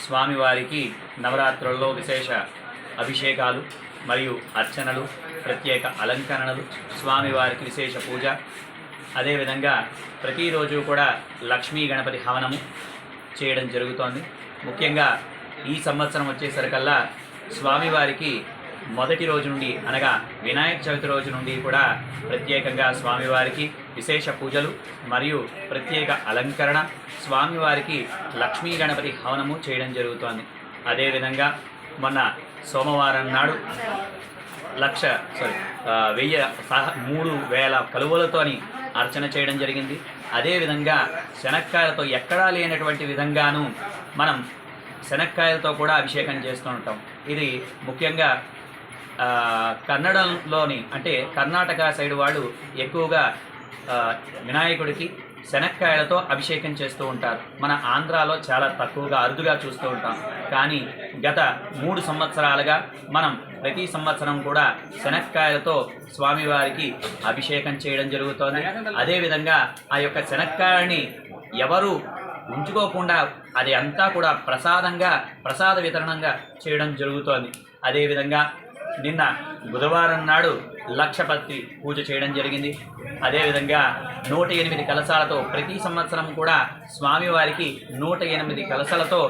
[SPEAKER 12] స్వామివారికి నవరాత్రుల్లో విశేష అభిషేకాలు మరియు అర్చనలు, ప్రత్యేక అలంకరణలు, స్వామివారికి విశేష పూజ, అదేవిధంగా ప్రతిరోజు కూడా లక్ష్మీ గణపతి హవనము చేయడం జరుగుతోంది. ముఖ్యంగా ఈ సంవత్సరం వచ్చేసరికల్లా స్వామివారికి మొదటి రోజు నుండి అనగా వినాయక చవితి రోజు నుండి కూడా ప్రత్యేకంగా స్వామివారికి విశేష పూజలు మరియు ప్రత్యేక అలంకరణ, స్వామివారికి లక్ష్మీ గణపతి హవనము చేయడం జరుగుతోంది. అదేవిధంగా మొన్న సోమవారం నాడు 3,000 కలువలతోని అర్చన చేయడం జరిగింది. అదేవిధంగా శనక్కాయలతో ఎక్కడా లేనటువంటి విధంగాను మనం శనక్కాయలతో కూడా అభిషేకం చేస్తూ ఉంటాం. ఇది ముఖ్యంగా కన్నడంలోని అంటే కర్ణాటక సైడ్ వాళ్ళు ఎక్కువగా వినాయకుడికి శనక్కాయలతో అభిషేకం చేస్తూ ఉంటారు. మన ఆంధ్రాలో చాలా తక్కువగా అరుదుగా చూస్తూ ఉంటాం. కానీ గత 3 సంవత్సరాలుగా మనం ప్రతి సంవత్సరం కూడా శనక్కాయలతో స్వామివారికి అభిషేకం చేయడం జరుగుతోంది. అదేవిధంగా ఆ యొక్క శనక్కాయని ఎవరు ఉంచుకోకుండా అది అంతా కూడా ప్రసాద వితరణంగా చేయడం జరుగుతోంది. అదేవిధంగా నిన్న బుధవారం నాడు లక్షపత్రి పూజ చేయడం జరిగింది. అదేవిధంగా 108 కలశాలతో ప్రతి సంవత్సరం కూడా స్వామివారికి 108 కలశాలతో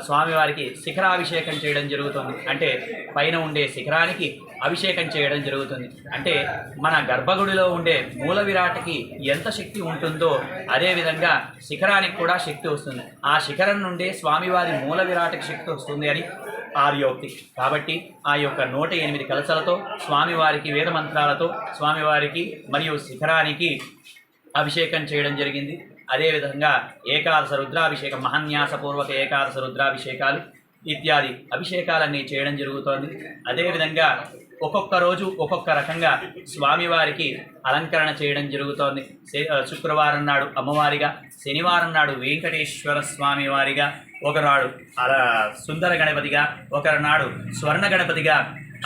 [SPEAKER 12] స్వామివారికి శిఖరాభిషేకం చేయడం జరుగుతుంది. అంటే పైన ఉండే శిఖరానికి అభిషేకం చేయడం జరుగుతుంది. అంటే మన గర్భగుడిలో ఉండే మూల విరాట్కి ఎంత శక్తి ఉంటుందో అదేవిధంగా శిఖరానికి కూడా శక్తి వస్తుంది. ఆ శిఖరం నుండే స్వామివారి మూల విరాట్కి శక్తి వస్తుంది అని ఆర్యోక్తి. కాబట్టి ఆ యొక్క 108 కలశాలతో స్వామివారికి వేదమంత్రాలతో స్వామివారికి మరియు శిఖరానికి అభిషేకం చేయడం జరిగింది. అదేవిధంగా ఏకాదశ రుద్రాభిషేకం, మహాన్యాసపూర్వక ఏకాదశ రుద్రాభిషేకాలు ఇత్యాది అభిషేకాలన్నీ చేయడం జరుగుతోంది. అదేవిధంగా ఒక్కొక్క రోజు ఒక్కొక్క రకంగా స్వామివారికి అలంకరణ చేయడం జరుగుతోంది. శుక్రవారం నాడు అమ్మవారిగా, శనివారం నాడు వెంకటేశ్వర స్వామి వారిగా, ఒకనాడు సుందర గణపతిగా, ఒకనాడు స్వర్ణ గణపతిగా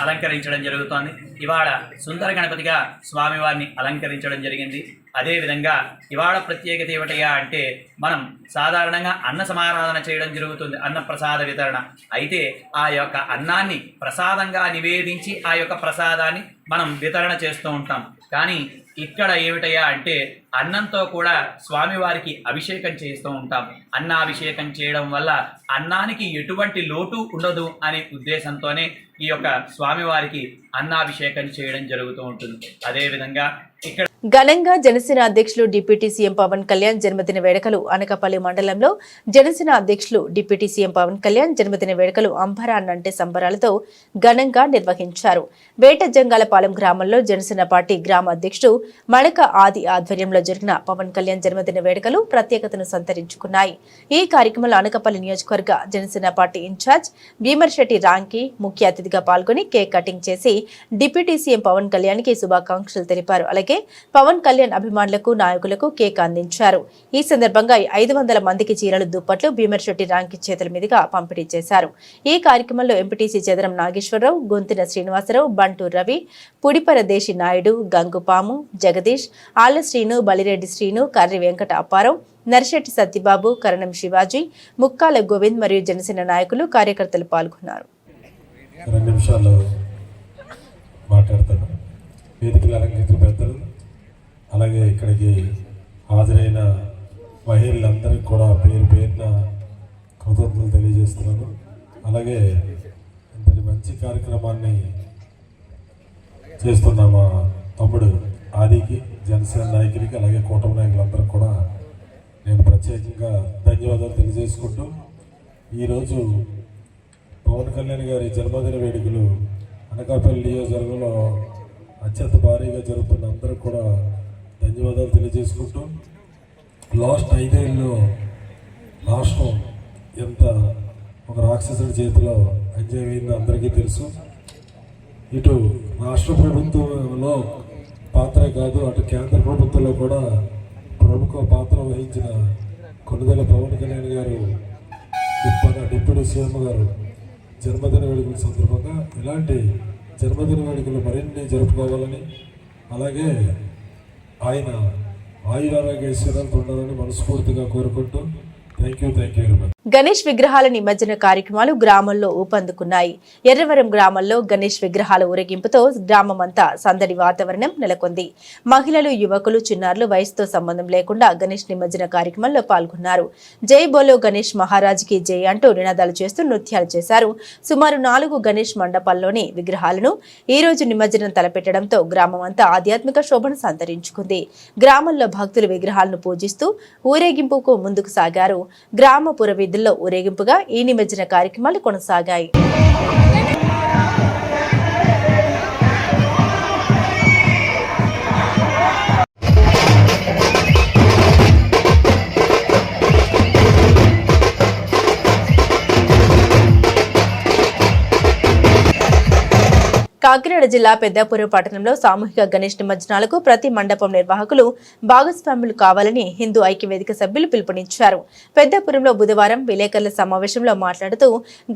[SPEAKER 12] అలంకరించడం జరుగుతోంది. ఇవాళ సుందర గణపతిగా స్వామివారిని అలంకరించడం జరిగింది. అదేవిధంగా ఇవాళ ప్రత్యేకత ఏమిటయా అంటే మనం సాధారణంగా అన్న సమారాధన చేయడం జరుగుతుంది, అన్న ప్రసాద వితరణ. అయితే ఆ యొక్క అన్నాన్ని ప్రసాదంగా నివేదించి ఆ యొక్క ప్రసాదాన్ని మనం వితరణ చేస్తూ ఉంటాం. కానీ ఇక్కడ ఏమిటయా అంటే అన్నంతో కూడా స్వామివారికి అభిషేకం చేస్తూ ఉంటాం. అన్నాభిషేకం చేయడం వల్ల అన్నానికి ఎటువంటి లోటు ఉండదు అనే ఉద్దేశంతోనే ఈ యొక్క స్వామివారికి అన్నాభిషేకం చేయడం జరుగుతూ ఉంటుంది. అదేవిధంగా ఇక్కడ
[SPEAKER 1] ఘనంగా జనసేన అధ్యక్షులు డిప్యూటీ సీఎం పవన్ కళ్యాణ్ జన్మదిన వేడుకలు అనకాపల్లి మండలంలో జనసేన అధ్యక్షులు డిప్యూటీ సీఎం పవన్ కళ్యాణ్ జన్మదిన వేడుకలు అంబరాన్నంటే సంబరాలతో ఘనంగా నిర్వహించారు. వేటజంగాలపాలెం గ్రామంలో జనసేన పార్టీ గ్రామ అధ్యక్షుడు మడక ఆది ఆధ్వర్యంలో జరిగిన పవన్ కళ్యాణ్ జన్మదిన వేడుకలు ప్రత్యేకతను సంతరించుకున్నాయి. ఈ కార్యక్రమంలో అనకాపల్లి నియోజకవర్గ జనసేన పార్టీ ఇన్ఛార్జ్ భీమర్శెట్టి రాంకి ముఖ్య అతిథిగా పాల్గొని కేక్ కటింగ్ చేసి డిప్యూటీ సీఎం పవన్ కళ్యాణ్ కి శుభాకాంక్షలు తెలిపారు. అలాగే పవన్ కళ్యాణ్ అభిమానులకు, నాయకులకు కేక్ అందించారు. ఈ సందర్భంగా 500 మందికి చీరలు, దుప్పట్లు భీమర్శెట్టి రాంకి చేతుల మీదుగా పంపిణీ చేశారు. ఈ కార్యక్రమంలో ఎంపీటీసీ చదరం నాగేశ్వరరావు, గొంతిన శ్రీనివాసరావు, బంటు రవి, పుడిపరదేశి నాయుడు, గంగుపాము, జగదీష్, ఆళ్ల శ్రీను, బలిరెడ్డి శ్రీను, కర్రి వెంకట అప్పారావు, నర్శెట్టి సత్యబాబు, కరణం శివాజీ, ముక్కాల గోవింద్ మరియు జనసేన నాయకులు, కార్యకర్తలు పాల్గొన్నారు.
[SPEAKER 13] 2 నిమిషాలు మాట్లాడతాను. వేదికలు అలంకరించిన పెద్దలు, అలాగే ఇక్కడికి హాజరైన మహిళలందరికీ కూడా పేరు పేరున కృతజ్ఞతలు తెలియజేస్తున్నాను. అలాగే ఇంతటి మంచి కార్యక్రమాన్ని చేస్తున్న మా తమ్ముడు ఆదికి, జనసేన నాయకులకి, అలాగే కూటమి నాయకులందరికీ కూడా నేను ప్రత్యేకంగా ధన్యవాదాలు తెలియజేసుకుంటూ ఈరోజు పవన్ కళ్యాణ్ గారి జన్మదిన వేడుకలు అనకాపల్లి నియోజకవర్గంలో అత్యంత భారీగా జరుగుతున్న అందరికి కూడా ధన్యవాదాలు తెలియజేసుకుంటూ, లాస్ట్ 5 ఏళ్ళలో రాష్ట్రం ఎంత ఒక రాక్షసుడి చేతిలో అన్యాయమైందో అందరికీ తెలుసు. ఇటు రాష్ట్ర ప్రభుత్వంలో పాత్రే కాదు, అటు కేంద్ర ప్రభుత్వంలో కూడా ప్రముఖ పాత్ర వహించిన కొన్నిదెల పవన్ కళ్యాణ్ గారు డిప్యూటీ సీఎం గారు జన్మదిన వేడుకల సందర్భంగా ఇలాంటి జన్మదిన వేడుకలు మరిన్ని జరుపుకోవాలని, అలాగే ఆయన ఆయురారోగ్య ఐశ్వర్యాలతో ఉండాలని మనస్ఫూర్తిగా కోరుకుంటూ thank you very much.
[SPEAKER 1] Ganesh విగ్రహాల నిమజ్జన కార్యక్రమాలు గ్రామంలో ఊపందుకున్నాయి. ఎర్రవరం గ్రామంలో గణేష్ విగ్రహాల ఊరేగింపుతో గ్రామమంతా సందడి వాతావరణం నెలకొంది. మహిళలు, యువకులు, చిన్నారులు వయసుతో సంబంధం లేకుండా గణేష్ నిమజ్జన కార్యక్రమంలో పాల్గొన్నారు. జై బోలో గణేష్ మహారాజ్కి జై అంటూ నినాదాలు చేస్తూ నృత్యాలు చేశారు. సుమారు 4 గణేష్ మండపాల్లోని విగ్రహాలను ఈ రోజు నిమజ్జనం తలపెట్టడంతో గ్రామమంతా ఆధ్యాత్మిక శోభను సంతరించుకుంది. గ్రామంలో భక్తులు విగ్రహాలను పూజిస్తూ ఊరేగింపుకు ముందుకు సాగారు. గ్రామ పురవీధుల్లో ఊరేగింపుగా ఈ నిమజ్జన కార్యక్రమాలు కొనసాగాయి. కాకినాడ జిల్లా పెద్దాపురం పట్టణంలో సామూహిక గణేష్ నిమజ్జనాలకు ప్రతి మండపం నిర్వాహకులు భాగస్వాములు కావాలని హిందూ ఐక్యవేదిక సభ్యులు పిలుపునిచ్చారు. పెద్దాపురంలో బుధవారం విలేకరుల సమావేశంలో మాట్లాడుతూ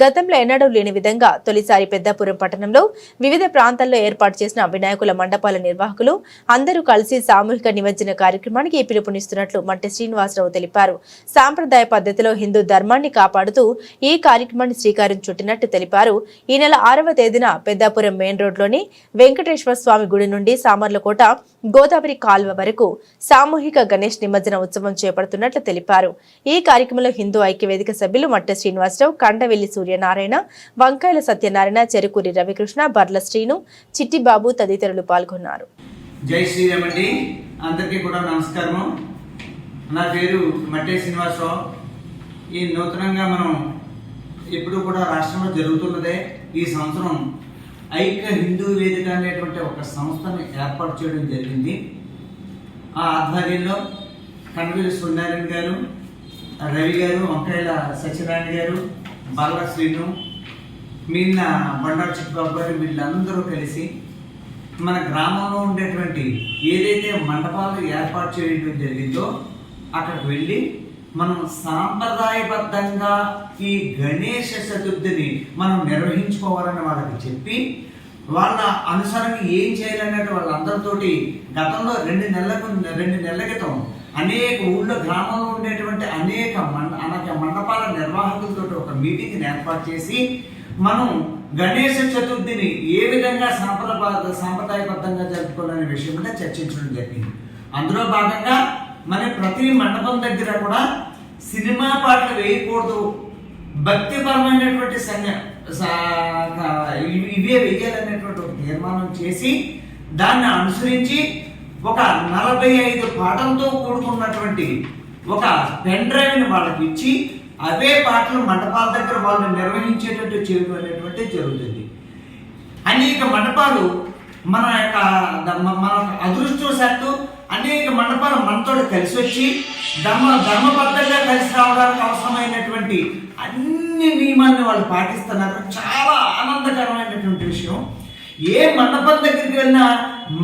[SPEAKER 1] గతంలో ఎన్నడూ లేని విధంగా తొలిసారి పెద్దాపురం పట్టణంలో వివిధ ప్రాంతాల్లో ఏర్పాటు చేసిన వినాయకుల మండపాల నిర్వాహకులు అందరూ కలిసి సామూహిక నిమజ్జన కార్యక్రమానికి పిలుపునిస్తున్నట్లు మట్టి శ్రీనివాసరావు తెలిపారు. సాంప్రదాయ పద్ధతిలో హిందూ ధర్మాన్ని కాపాడుతూ ఈ కార్యక్రమాన్ని శ్రీకారం చుట్టినట్టు తెలిపారు. ఈ నెల 6వ తేదీన పెద్దాపురం మెయిన్ రోడ్లోని వెంకటేశ్వర స్వామి గుడి నుండి సామర్లకోట గోదావరి కాల్వ వరకు సామూహిక గణేష్ నిమజ్జన ఉత్సవం చేపడుతున్నట్లు తెలిపారు. ఈ కార్యక్రమంలో హిందూ ఐక్యవేదిక సభ్యులు మట్ట శ్రీనివాసరావు, కండవెల్లి సూర్యనారాయణ, వంకాయల సత్యనారాయణ, చెరుకూరి రవికృష్ణ, బర్ల శ్రీను, చిట్టిబాబు తదితరులు పాల్గొన్నారు.
[SPEAKER 14] జై శ్రీరామ్ అండి, అందరికీ కూడా నమస్కారం. నా పేరు మట్టే శ్రీనివాసరావు. ఈ నూతనంగా మనం ఎప్పుడు కూడా రాష్ట్రంలో జరుగుతున్నదే ఈ సంవత్సరం ఐక్య హిందూ వేదిక అనేటువంటి ఒక సంస్థను ఏర్పాటు చేయడం జరిగింది. ఆ ఆధ్వర్యంలో కండవెల్లి సూర్యనారాయణ గారు, రవి గారు, వంకాయల సత్యనారాయణ గారు, బల్ల శ్రీను, మిన్న బండారు చిట్టుబాబు గారు వీళ్ళందరూ కలిసి మన గ్రామంలో ఉండేటువంటి ఏదైతే మండపాలు ఏర్పాటు చేయడం జరిగిందో అక్కడికి వెళ్ళి మనం సాంప్రదాయబద్ధంగా ఈ గణేష చతుర్థిని మనం నిర్వహించుకోవాలని వాళ్ళకి చెప్పి వాళ్ళ అనుసరణ ఏం చేయాలన్నట్టు వాళ్ళందరితోటి గతంలో 2 నెలల క్రితం అనేక ఊళ్ళో గ్రామంలో ఉండేటువంటి అనేక మండపాల నిర్వాహకులతో ఒక మీటింగ్ని ఏర్పాటు చేసి మనం గణేష చతుర్థిని ఏ విధంగా సాంప్రదాయబద్ధంగా జరుపుకోవాలనే విషయం మీద చర్చించడం జరిగింది. అందులో భాగంగా మన ప్రతి మండపం దగ్గర కూడా సినిమా పాటలు వేయకూడదు, భక్తిపరమైనటువంటి ఇవే వేయాలనేటువంటి ఒక తీర్మానం చేసి దాన్ని అనుసరించి ఒక 45 పాటలతో కూడుకున్నటువంటి ఒక పెన్ డ్రైవ్ని వాళ్ళకి ఇచ్చి అవే పాటలు మండపాల దగ్గర వాళ్ళు నిర్వహించేటట్టు చేయడం అనేటువంటి జరుగుతుంది. అనేక మండపాలు మన అదృష్టవశాత్తు అనేక మండపాలు మనతో కలిసి వచ్చి ధర్మబద్ధంగా కలిసి రావడానికి అవసరమైనటువంటి అన్ని నియమాలను వాళ్ళు పాటిస్తున్నారు. చాలా ఆనందకరమైనటువంటి విషయం. ఏ మండపం దగ్గరికి వెళ్ళినా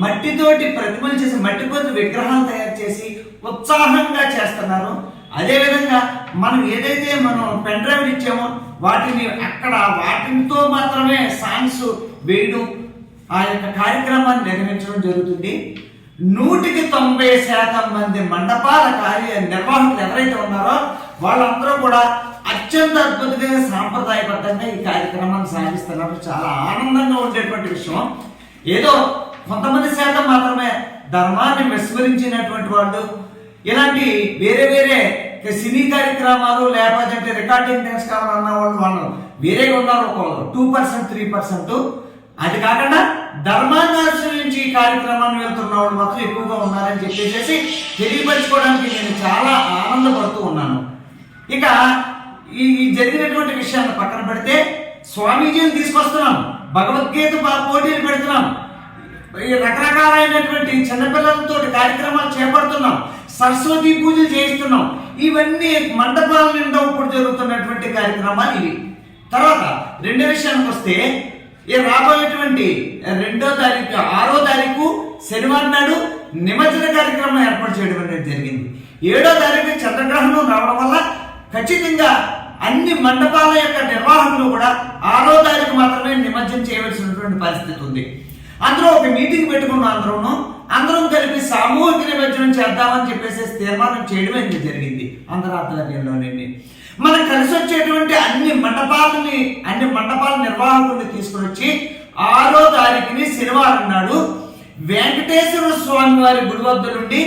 [SPEAKER 14] మట్టితోటి ప్రతిమలు చేసి మట్టిపోతు విగ్రహాలు తయారు చేసి ఉత్సాహంగా చేస్తున్నారు. అదేవిధంగా మనం ఏదైతే మనం పెన్ డ్రైవ్ ఇచ్చామో వాటితో మాత్రమే సాంగ్స్ వేయడం, ఆ యొక్క కార్యక్రమాన్ని నిర్వహించడం జరుగుతుంది. 190% మంది మండపాల నిర్వాహకులు ఎవరైతే ఉన్నారో వాళ్ళందరూ కూడా అత్యంత అద్భుతంగా సాంప్రదాయబద్ధంగా ఈ కార్యక్రమాన్ని సాగిస్తున్నారు. చాలా ఆనందంగా ఉండేటువంటి విషయం. ఏదో కొంతమంది శాతం మాత్రమే ధర్మాన్ని విస్మరించినటువంటి వాళ్ళు ఇలాంటి వేరే సినీ కార్యక్రమాలు లేకపోతే రికార్డింగ్ డ్యాన్స్ కావాలన్న వాళ్ళు వేరేగా ఉన్నారు. 2%, 3%. అది కాకుండా ధర్మాన్ని అనుసరించి ఈ కార్యక్రమాన్ని వెళ్తున్న వాళ్ళు మాత్రం ఎక్కువగా ఉన్నారని చెప్పేసి తెలియపరచుకోవడానికి నేను చాలా ఆనందపడుతూ ఉన్నాను. ఇక ఈ జరిగినటువంటి విషయాన్ని పక్కన పెడితే స్వామీజీని తీసుకొస్తున్నాం, భగవద్గీత పోటీలు పెడుతున్నాం, రకరకాలైనటువంటి చిన్నపిల్లలతో కార్యక్రమాలు చేపడుతున్నాం, సరస్వతి పూజలు చేయిస్తున్నాం. ఇవన్నీ మండపాల నిండా ఇప్పుడు జరుగుతున్నటువంటి కార్యక్రమాలు ఇవి. తర్వాత రెండో విషయానికి వస్తే రాబోయేటువంటి 2వ తారీఖు 6వ తారీఖు శనివారం నాడు నిమజ్జన కార్యక్రమం ఏర్పాటు చేయడం అనేది జరిగింది. 7వ తారీఖు చంద్రగ్రహణం రావడం వల్ల ఖచ్చితంగా అన్ని మండపాల యొక్క నిర్వాహకులు కూడా 6వ తారీఖు మాత్రమే నిమజ్జనం చేయవలసినటువంటి పరిస్థితి ఉంది. అందులో ఒక మీటింగ్ పెట్టుకున్న అందరం కలిపి సామూహిక నిమజ్జనం చేద్దామని చెప్పేసి తీర్మానం చేయడం జరిగింది అందరి ఆధ్వర్యంలోనే. మనకు కలిసి వచ్చేటువంటి అన్ని మండపాల నిర్వాహకుల్ని తీసుకుని వచ్చి 6వ తారీఖుని శనివారం నాడు వెంకటేశ్వర స్వామి వారి గుడి వద్ద నుండి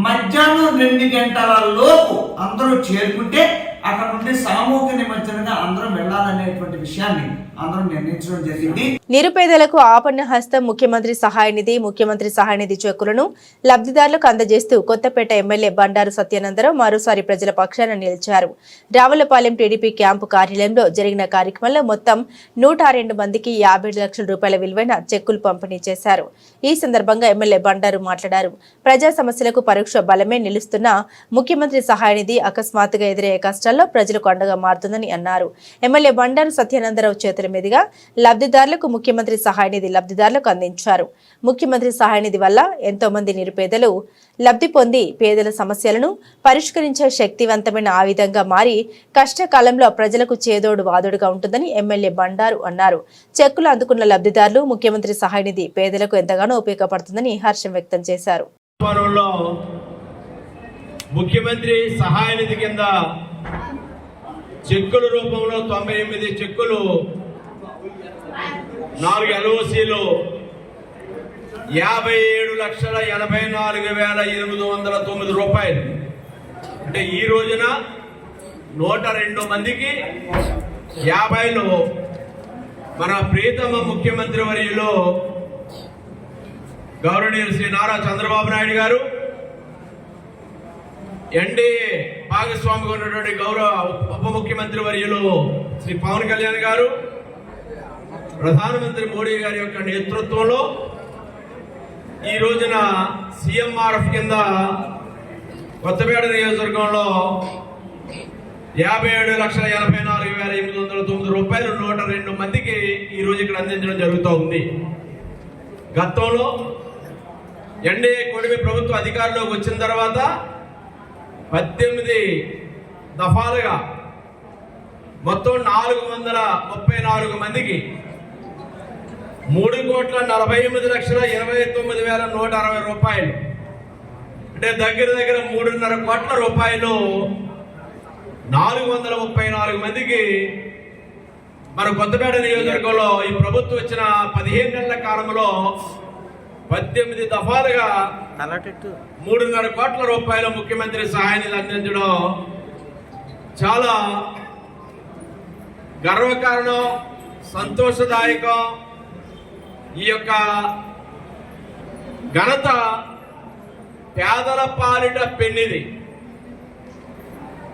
[SPEAKER 14] మధ్యాహ్నం 2 గంటల లోపు అందరూ చేరుకుంటే అక్కడ నుండి సామూహిక నిమజ్జనంగా అందరం వెళ్ళాలనేటువంటి విషయాన్ని అందరం నిర్ణయించడం జరిగింది.
[SPEAKER 1] నిరుపేదలకు ఆపన్న హస్తం ముఖ్యమంత్రి సహాయ నిధి చెక్కులను లబ్ధిదారులకు అందజేస్తూ కొత్తపేట ఎమ్మెల్యే బండారు సత్యానందరావు మరోసారి ప్రజల పక్షాన నిలిచారు. రావులపాలెం టీడీపీ క్యాంపు కార్యాలయంలో జరిగిన కార్యక్రమంలో మొత్తం 102 మందికి 57 లక్షల రూపాయల విలువైన చెక్కులు పంపిణీ చేశారు. ఈ సందర్భంగా ఎమ్మెల్యే బండారు మాట్లాడారు. ప్రజా సమస్యలకు పరోక్ష బలమే నిలుస్తున్న ముఖ్యమంత్రి సహాయ నిధి అకస్మాత్తుగా ఎదురయ్యే కష్టాల్లో ప్రజలకు అండగా మారుతుందని అన్నారు. ఎమ్మెల్యే బండారు సత్యానందరావు చేతుల మీదుగా లబ్ధిదారులకు ముఖ్యమంత్రి సహాయ నిధి లబ్ధిదారులకు అందించారు. ముఖ్యమంత్రి సహాయ నిధి వల్ల ఎంతో మంది నిరుపేదలు లబ్ధి పొంది పేదల సమస్యలను పరిష్కరించే శక్తివంతమైన ఆయుధంగా మారి కష్టకాలంలో ప్రజలకు చేదోడు వాదోడుగా ఉంటుందని ఎమ్మెల్యే బండారు అన్నారు. చెక్కులు అందుకున్న లబ్ధిదారులు ముఖ్యమంత్రి సహాయ నిధి పేదలకు ఎంతగానో ఉపయోగపడుతుందని హర్షం వ్యక్తం చేశారు.
[SPEAKER 15] ముఖ్యమంత్రి సహాయ నిధి కింద చెక్కుల రూపంలో 98 చెక్కులు, 4 LOCలు 57,84,809 రూపాయలు. అంటే ఈ రోజున 102 మందికి 50లు మన ప్రియతమ ముఖ్యమంత్రి వర్యులు గౌరవనీయులు శ్రీ నారా చంద్రబాబు నాయుడు గారు, ఎన్డీఏ భాగస్వామిగా ఉన్నటువంటి గౌరవ ఉప ముఖ్యమంత్రి వర్యులు శ్రీ పవన్ కళ్యాణ్ గారు, ప్రధానమంత్రి మోడీ గారి యొక్క నేతృత్వంలో ఈ రోజున CMRF కింద కొత్తపేట నియోజకవర్గంలో 57,84,809 రూపాయలు 102 మందికి ఈ రోజు ఇక్కడ అందించడం జరుగుతూ ఉంది. గతంలో ఎన్డీఏ కూటమి ప్రభుత్వం అధికారంలోకి వచ్చిన తర్వాత 18 దఫాలుగా మొత్తం 434 మందికి 3,48,29,160 రూపాయలు, అంటే దగ్గర 3.5 కోట్ల రూపాయలు 434 మందికి మన కొత్తపేట నియోజకవర్గంలో ఈ ప్రభుత్వం వచ్చిన 15 నెలల కాలంలో 18 దఫాలుగా 3.5 కోట్ల రూపాయల ముఖ్యమంత్రి సహాయ నిధి అందించడం చాలా గర్వకారణం, సంతోషదాయకం. ఈ యొక్క ఘనత పేదల పాలిట పెన్నిది.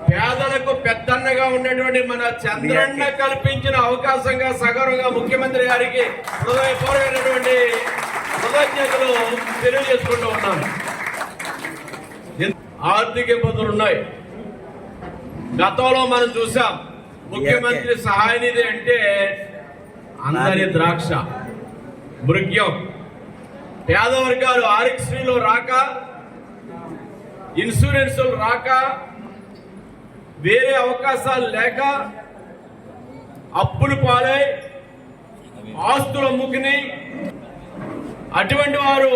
[SPEAKER 15] పేదలకు పెద్దన్నగా ఉన్నటువంటి మన చంద్రన్న కల్పించిన అవకాశంగా సగర్వంగా ముఖ్యమంత్రి గారికి హృదయపూర్వకమైనటువంటి కృతజ్ఞతలు తెలియజేసుకుంటూ ఉన్నాను. ఆర్థిక ఇబ్బందులు ఉన్నాయి. గతంలో మనం చూసాం ముఖ్యమంత్రి సహాయ నిధి అంటే అందరి ద్రాక్ష, మృగ్యం. పేద వర్గాలు ఆరోగ్యశ్రీలో రాక, ఇన్సూరెన్సులు రాక, వేరే అవకాశాలు లేక అప్పులు పాలై ఆస్తులు అమ్ముకుని అటువంటి వారు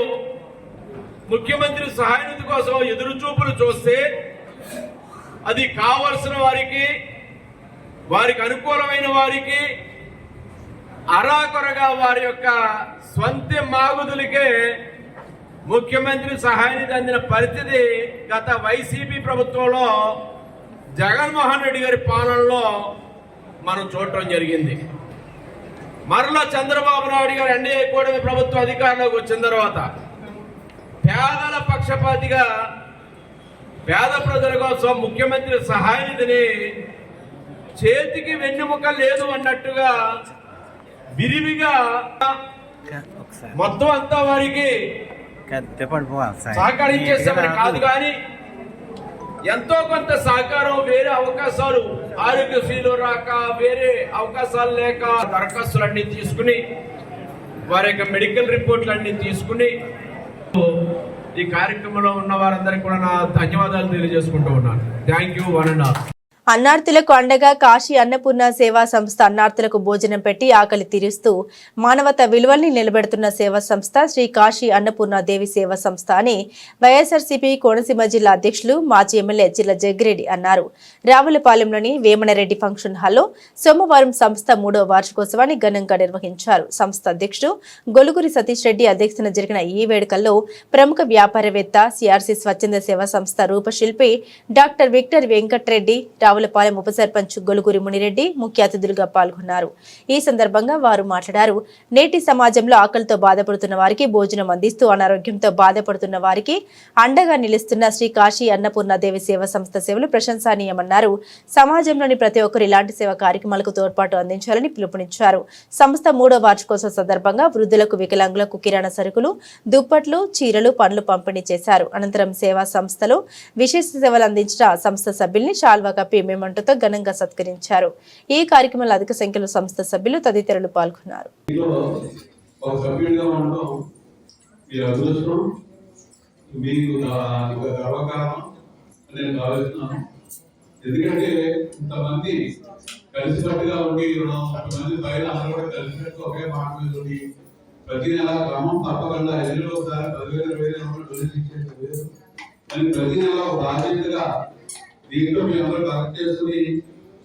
[SPEAKER 15] ముఖ్యమంత్రి సహాయ నిధి కోసం ఎదురు చూపులు చూస్తే అది కావలసిన వారికి, వారికి అనుకూలమైన వారికి అరాకొరగా వారి యొక్క స్వంత మాగుదులకే ముఖ్యమంత్రి సహాయ నిధి అందిన పరిస్థితి గత వైసీపీ ప్రభుత్వంలో జగన్మోహన్ రెడ్డి గారి పాలనలో మనం చూడటం జరిగింది. మరలా చంద్రబాబు నాయుడు గారు ఎన్డీఏ కూటమి ప్రభుత్వం అధికారంలోకి వచ్చిన తర్వాత పేదల పక్షపాతిగా పేద ప్రజల కోసం ముఖ్యమంత్రి సహాయ నిధిని చేతికి వెన్నెముక లేదు అన్నట్టుగా విరివిగా మొత్తం అంతా వారికి సహకరించేస్తామని కాదు, కానీ ఎంతో కొంత సహకారం, వేరే అవకాశాలు ఆరోగ్యశ్రీలో రాక, వేరే అవకాశాలు లేక దరఖాస్తులన్నీ తీసుకుని, వారి యొక్క మెడికల్ రిపోర్ట్లన్నీ తీసుకుని ఈ కార్యక్రమంలో ఉన్న వారందరికీ కూడా నా ధన్యవాదాలు తెలియజేసుకుంటూ ఉన్నాను. Thank you. 1.5
[SPEAKER 1] అన్నార్థులకు అండగా కాశీ అన్నపూర్ణ సేవా సంస్థ అన్నార్థులకు భోజనం పెట్టి ఆకలి తీరుస్తూ మానవతా విలువల్ని నిలబెడుతున్న సేవా సంస్థ శ్రీ కాశీ అన్నపూర్ణ దేవి సేవా సంస్థ అని వైఎస్ఆర్సీపీ కోనసీమ జిల్లా అధ్యక్షులు మాజీ ఎమ్మెల్యే జిల్లా జగ్గిరెడ్డి అన్నారు. రావులపాలెంలోని వేమనరెడ్డి ఫంక్షన్ హాల్లో సోమవారం సంస్థ 3వ వార్షికోత్సవాన్ని ఘనంగా నిర్వహించారు. సంస్థ అధ్యక్షుడు గొలుగురి సతీష్ రెడ్డి అధ్యక్షతన జరిగిన ఈ వేడుకల్లో ప్రముఖ వ్యాపారవేత్త సిఆర్సీ స్వచ్ఛంద సేవా సంస్థ రూపశిల్పి డాక్టర్ విక్టర్ వెంకట్రెడ్డి, రావులపాలెం ఉప సర్పంచ్ గొలుగురి మునిరెడ్డి ముఖ్య అతిథులుగా పాల్గొన్నారు. ఈ సందర్భంగా వారు మాట్లాడారు. నేటి సమాజంలో ఆకలితో బాధపడుతున్న వారికి భోజనం అందిస్తూ అనారోగ్యంతో బాధపడుతున్న వారికి అండగా నిలుస్తున్న శ్రీ కాశీ అన్నపూర్ణ దేవి సేవా సంస్థ సేవలు ప్రశంసనీయమన్నారు. సమాజంలోని ప్రతి ఒక్కరు ఇలాంటి సేవా కార్యక్రమాలకు తోడ్పాటు అందించాలని పిలుపునిచ్చారు. సంస్థ 3వ వార్షికోత్సవం సందర్భంగా వృద్ధులకు, వికలాంగులకు కిరాణా సరుకులు, దుప్పట్లు, చీరలు, పండ్లు పంపిణీ చేశారు. అనంతరం సేవా సంస్థలో విశేష సేవలు అందించిన సంస్థ సభ్యుల్ని శాల్వా కప్పి మేమంటతో ఘనంగా సత్కరించారు. ఈ కార్యక్రమంలో అధిక సంఖ్యలో సంస్థ సభ్యులు తదితరులు పాల్గొన్నారు.
[SPEAKER 16] ఎందుకంటే ఇంతమంది కలిసికట్టుగా ఉండి 30 మంది పైన అందరూ కూడా కలిసికట్టుగా ఒకే మాట మీద ఉండి ప్రతి నెల క్రమం తప్పకుండా ఎన్నిలో ఒకసారి 10,000 డొనేషన్ ఇచ్చేది. కానీ ప్రతి నెల ఒక బాధ్యతగా దీంట్లో మీ అందరూ కలెక్ట్ చేసుకుని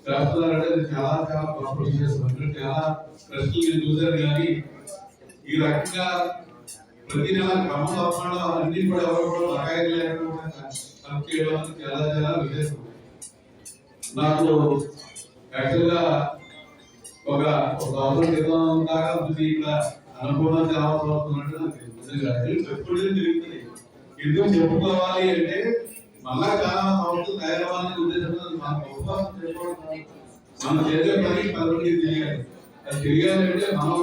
[SPEAKER 16] చేస్తున్నారంటే చాలా చాలా గొప్ప చేస్తున్నారు. చాలా ప్రశ్నలు నేను చూశాను. కానీ ఈ రకంగా ప్రతి నెల క్రమం తప్పకుండా అన్ని కూడా ఎవరు కూడా బకాయిలు లేకుండా కలెక్ట్ చేయడం అనేది చాలా చాలా విశేషం. నాకు యాక్చువల్గా ఒక అవసరం క్రితం దాకా ఇక్కడ అనుకున్న చాలా అవుతున్నట్టు నాకు చెప్పుకోవడం జరుగుతుంది. ఎందుకు చెప్పుకోవాలి అంటే మళ్ళా చాలా సంవత్సరాలు తయారవ్వాలని ఉద్దేశంతో మన ఉపవాసం చేసుకోవడం, మనం చేసే పని 10 మందికి తెలియాలి. అది తెలియాలంటే మనం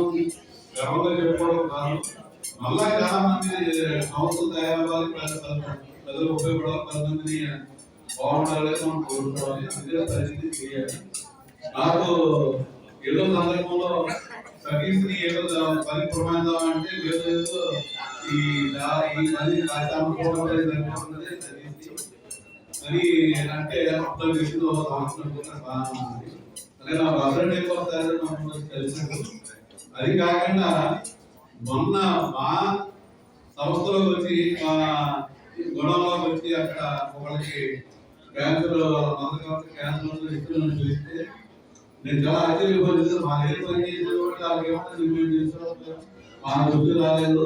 [SPEAKER 16] గర్వంగా చెప్పుకోవడం కాదు. మళ్ళా చాలా మంది సంవత్సరాలు తయారవ్వాలి, ప్రజలు ఉపయోగపడాలి, 10 మందిని బాగుండాలి, మనం కోరుకోవాలి. అందుకే పరిస్థితి చేయాలి. నాకు ఏదో సందర్భంలో సతీష్ని ఏదో పని ప్రమాదం అంటే ఏదో ఈ పని సరిపోతుంది అని అంటే అర్థం చేసిందో అదే నాకు అసలు అయిపోతారు తెలిసినట్టు. అది కాకుండా మొన్న మా సంస్థలోకి వచ్చి మా గుణంలోకి వచ్చి అక్కడ ఒకరికి క్యాన్సర్ క్యాన్సర్ ఇస్తున్నాను చూస్తే నేను చాలా ఆశ్చర్యపోతుంది. మా దగ్గర పని చేసిన వాళ్ళకి ఏమన్నా మా గుర్తు రాలేదు.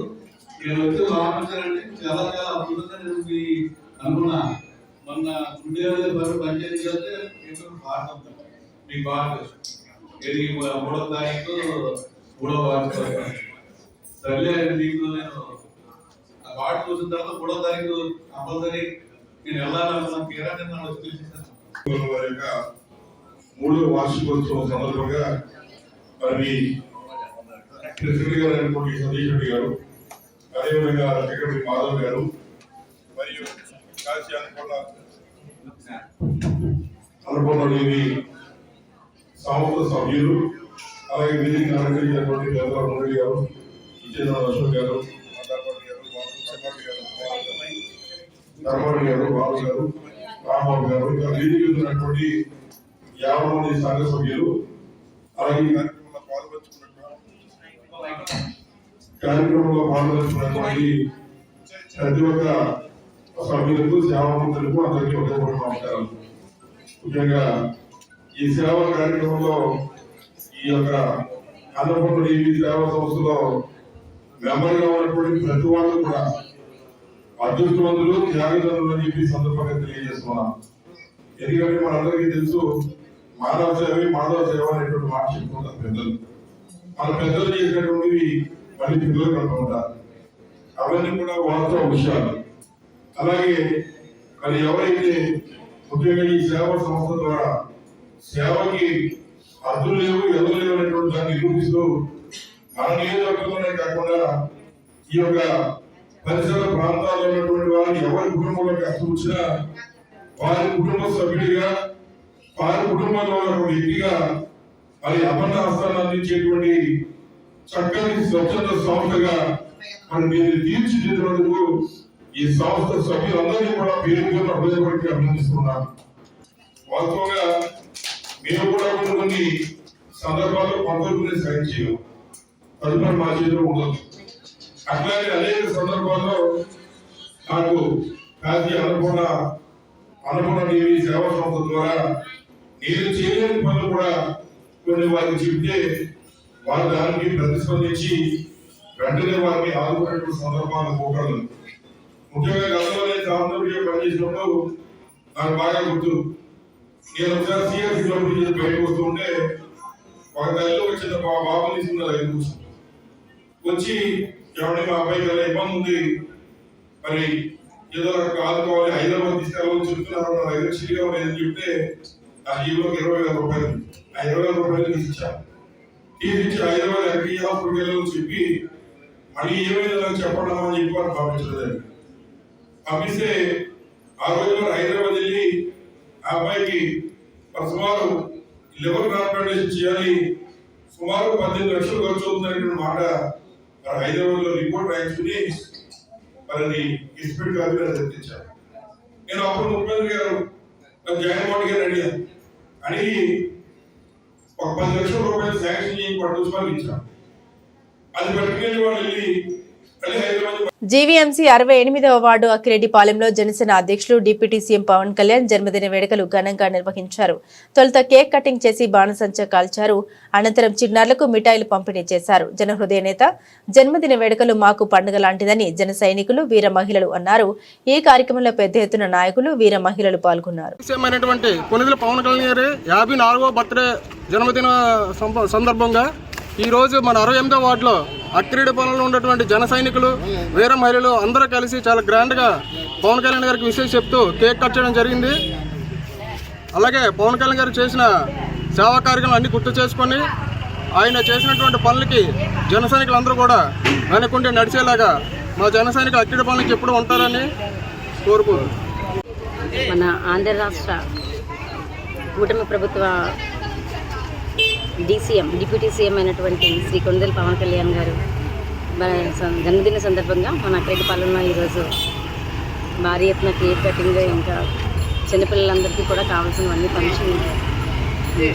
[SPEAKER 16] నేను వచ్చి రావాలంటే చాలా చాలా అద్భుతంగా నేను అనుకున్నా. మొన్న గుండె పంచాయతీ చేస్తే పాట మీ పాట ఇది 3వ తారీఖు 3వ వార్షిక సర్లే మీకు నేను ఆ పాట చూసిన తర్వాత 3వ తారీఖు కంపల్సరీ నేను వెళ్ళాలనుకున్న తీరాన్ని నన్ను వచ్చి చూసేసాను.
[SPEAKER 13] 3వ వార్షికోత్సవం సందర్భంగా మరి ప్రెసిడెంట్ గారు అయినటువంటి సతీష్ రెడ్డి గారు, అదేవిధంగా సెక్రటరీ మాధవ్ గారు మరియు కాశీ అన్నపూర్ణ దేవి సంస్థ సభ్యులు, అలాగే మీటింగ్ అలంకరించినటువంటి పేదవాడ మురళి గారు, ఇచ్చేంద్ర అశోక్ గారు, ధర్మారెడ్డి గారు, బాబు గారు, రాంబాబు గారు, ఇంకా మీటింగ్ ఉన్నటువంటి 50 మంది సంఘ సభ్యులు, అలాగే కార్యక్రమంలో పాల్గొన్నటువంటి ప్రతి ఒక్క సభ్యులకు, సేవా మంత్రులకు అందరికీ ఉపయోగపడే నమస్కారాలు. ముఖ్యంగా ఈ సేవా కార్యక్రమంలో ఈ యొక్క అన్నపూర్ణ దేవి సేవా సంస్థలో మెంబర్గా ఉన్నటువంటి ప్రతి వాళ్ళు కూడా అదృష్టవంతులు, త్యాగదంతులు అని చెప్పి సందర్భంగా తెలియజేస్తున్నాం. ఎందుకంటే మనందరికీ తెలుసు మానవ సేవ అనేటువంటి మాట చెప్పుకుంటారు పెద్దలు. మన పెద్దలు చేసినటువంటివి మళ్ళీ పిల్లలు కలుపుతూ ఉంటారు. అవన్నీ కూడా వాస్తవ విషయాలు. అలాగే మరి ఎవరైతే ముఖ్యంగా ఈ సేవా సంస్థ ద్వారా సేవకి అర్థులు లేవు, ఎదురు లేవు అనేటువంటి దాన్ని నిరూపిస్తూ మన నియోజకవర్గంలోనే కాకుండా ఈ యొక్క పరిసర ప్రాంతాల్లో ఉన్నటువంటి వారిని ఎవరి కుటుంబంలో కష్టం వచ్చినా వారి కుటుంబ సభ్యుడిగా, వారి కుటుంబంలో వ్యక్తిగా మరి అపన్న హస్తాన్ని అందించేటువంటి చక్కని స్వచ్ఛంద సంస్థగా మరి మీరు తీర్చిదిద్దినందుకు ఈ సంస్థ సభ్యులందరినీ కూడా పేరు హృదయపడి అభినందిస్తున్నాను. వాస్తవంగా మేము కూడా కొన్ని సందర్భాల్లో పంతొమ్మిది సైన్ చేయము, తదుపరి మా చేతిలో ఉండదు. అట్లాగే అనేక సందర్భాల్లో నాకు కాశీ అనుకున్న నీవి సేవా సంస్థ ద్వారా నేను చేయలేని పనులు కూడా కొన్ని వారికి చెప్తే వారు దానికి ప్రతిస్పందించి వెంటనే వారిని ఆదుకునేటువంటి సందర్భాలు పోకూడదు. ముఖ్యంగా గతంలో ఆంధ్రప్రదేశ్ పనిచేసినప్పుడు నాకు బాగా గుర్తు. నేను ఒకసారి సిఆర్సీలో బయటకు వస్తూ ఉంటే ఒక తల్లి వచ్చిన బాబు తీసుకున్నారు వచ్చి ఎవరి మా అబ్బాయికి ఎలా ఇబ్బంది ఉంది, మరి ఏదో ఆదుకోవాలి, హైదరాబాద్ తీసుకెళ్ళాలని చెప్తున్నారు, 5 లక్షలుగా లేదని చెప్తే ఆ జీవోకి 20,000 రూపాయలు, ఆ 20,000 రూపాయలు తీసిచ్చాను. తీసిచ్చి హైదరాబాద్ ఎక్కడికి హాస్పిటల్కి వెళ్ళాలని చెప్పి మళ్ళీ ఏమైనా చెప్పడం అని చెప్పి వారు పంపించలేదు. పంపిస్తే ఆ రోజుల్లో హైదరాబాద్ వెళ్ళి ఆ అబ్బాయికి సుమారు లివర్ ట్రాన్స్ప్లాంటేషన్ చేయాలి, సుమారు 18 లక్షలు ఖర్చు అవుతుందనేటువంటి మాట మరి హైదరాబాద్ లో రిపోర్ట్ రాయించుకుని మరి ఎస్పెక్ట్ కాపీ తెప్పించాను. నేను అప్పుడు ముఖ్యమంత్రి గారు జగన్మోహన్ గారు అడిగి ఒక 10 లక్షల రూపాయలు శాంక్షన్ చేసి 10 రూపాయలు ఇచ్చాను. అది పట్టుకెళ్ళి వాళ్ళు వెళ్ళి
[SPEAKER 1] జీవీఎంసీ 68వ వార్డు అక్కిరెడ్డిపాలెంలో జనసేన అధ్యక్షులు డిప్యూటీ సీఎం పవన్ కళ్యాణ్ జన్మదిన వేడుకలు ఘనంగా నిర్వహించారు. తొలుత కేక్ కటింగ్ చేసి బాణసంచా కాల్చారు. అనంతరం చిన్నారులకు మిఠాయిలు పంపిణీ చేశారు. జనహృదయ నేత జన్మదిన వేడుకలు మాకు పండుగ లాంటిదని జన సైనికులు, వీర మహిళలు అన్నారు. ఈ కార్యక్రమంలో పెద్ద ఎత్తున నాయకులు, వీర మహిళలు పాల్గొన్నారు.
[SPEAKER 17] పవన్ కళ్యాణ్ గారి 54వ బర్త్డే జన్మదిన సందర్భంగా ఈ రోజు మన 68వ వార్డులో అక్కిరెడ్డిపాలెంలో ఉన్నటువంటి జన సైనికులు, వీర మహిళలు అందరూ కలిసి చాలా గ్రాండ్గా పవన్ కళ్యాణ్ గారికి విషయం చెప్తూ కేక్ కట్ చేయడం జరిగింది. అలాగే పవన్ కళ్యాణ్ గారు చేసిన సేవా కార్యక్రమాలు అన్ని గుర్తు చేసుకొని ఆయన చేసినటువంటి పనులకి జన సైనికులు అందరూ కూడా వెనకుండి నడిచేలాగా మా జన సైనికులు అక్కిరెడ్డిపాలెంకి ఎప్పుడు ఉంటారని కోరుకోరు.
[SPEAKER 18] మన ఆంధ్ర రాష్ట్ర కూటమి ప్రభుత్వ డిప్యూటీ సీఎం అయినటువంటి శ్రీ కొణిదెల పవన్ కళ్యాణ్ గారు జన్మదిన సందర్భంగా మన అక్కిరెడ్డిపాలెంలో ఈరోజు భారీ ఎత్తున కేక్ కటింగ్, ఇంకా చిన్నపిల్లలందరికీ కూడా కావాల్సినవన్నీ పంచి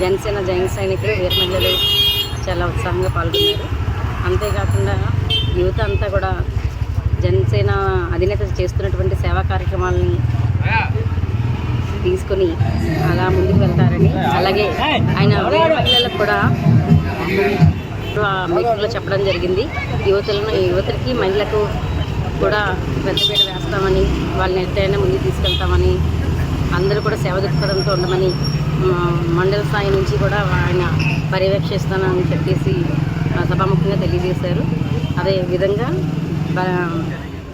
[SPEAKER 18] జనసేన సైనికులు, వీర మహిళలు చాలా ఉత్సాహంగా పాల్గొన్నారు. అంతేకాకుండా యువత అంతా కూడా జనసేన అధినేత చేస్తున్నటువంటి సేవా కార్యక్రమాలని తీసుకొని అలా ముందుకు వెళ్తారని, అలాగే ఆయన మహిళలకు కూడా మీటింగ్లో చెప్పడం జరిగింది. యువతకి మహిళలకు కూడా పెద్దపీట వేస్తామని, వాళ్ళని ఎట్టయినా ముందుకు తీసుకెళ్తామని, అందరూ కూడా సేవ దృక్పథంతో ఉండమని మండల స్థాయి నుంచి కూడా ఆయన పర్యవేక్షిస్తానని చెప్పేసి సభాముఖంగా తెలియజేశారు. అదే విధంగా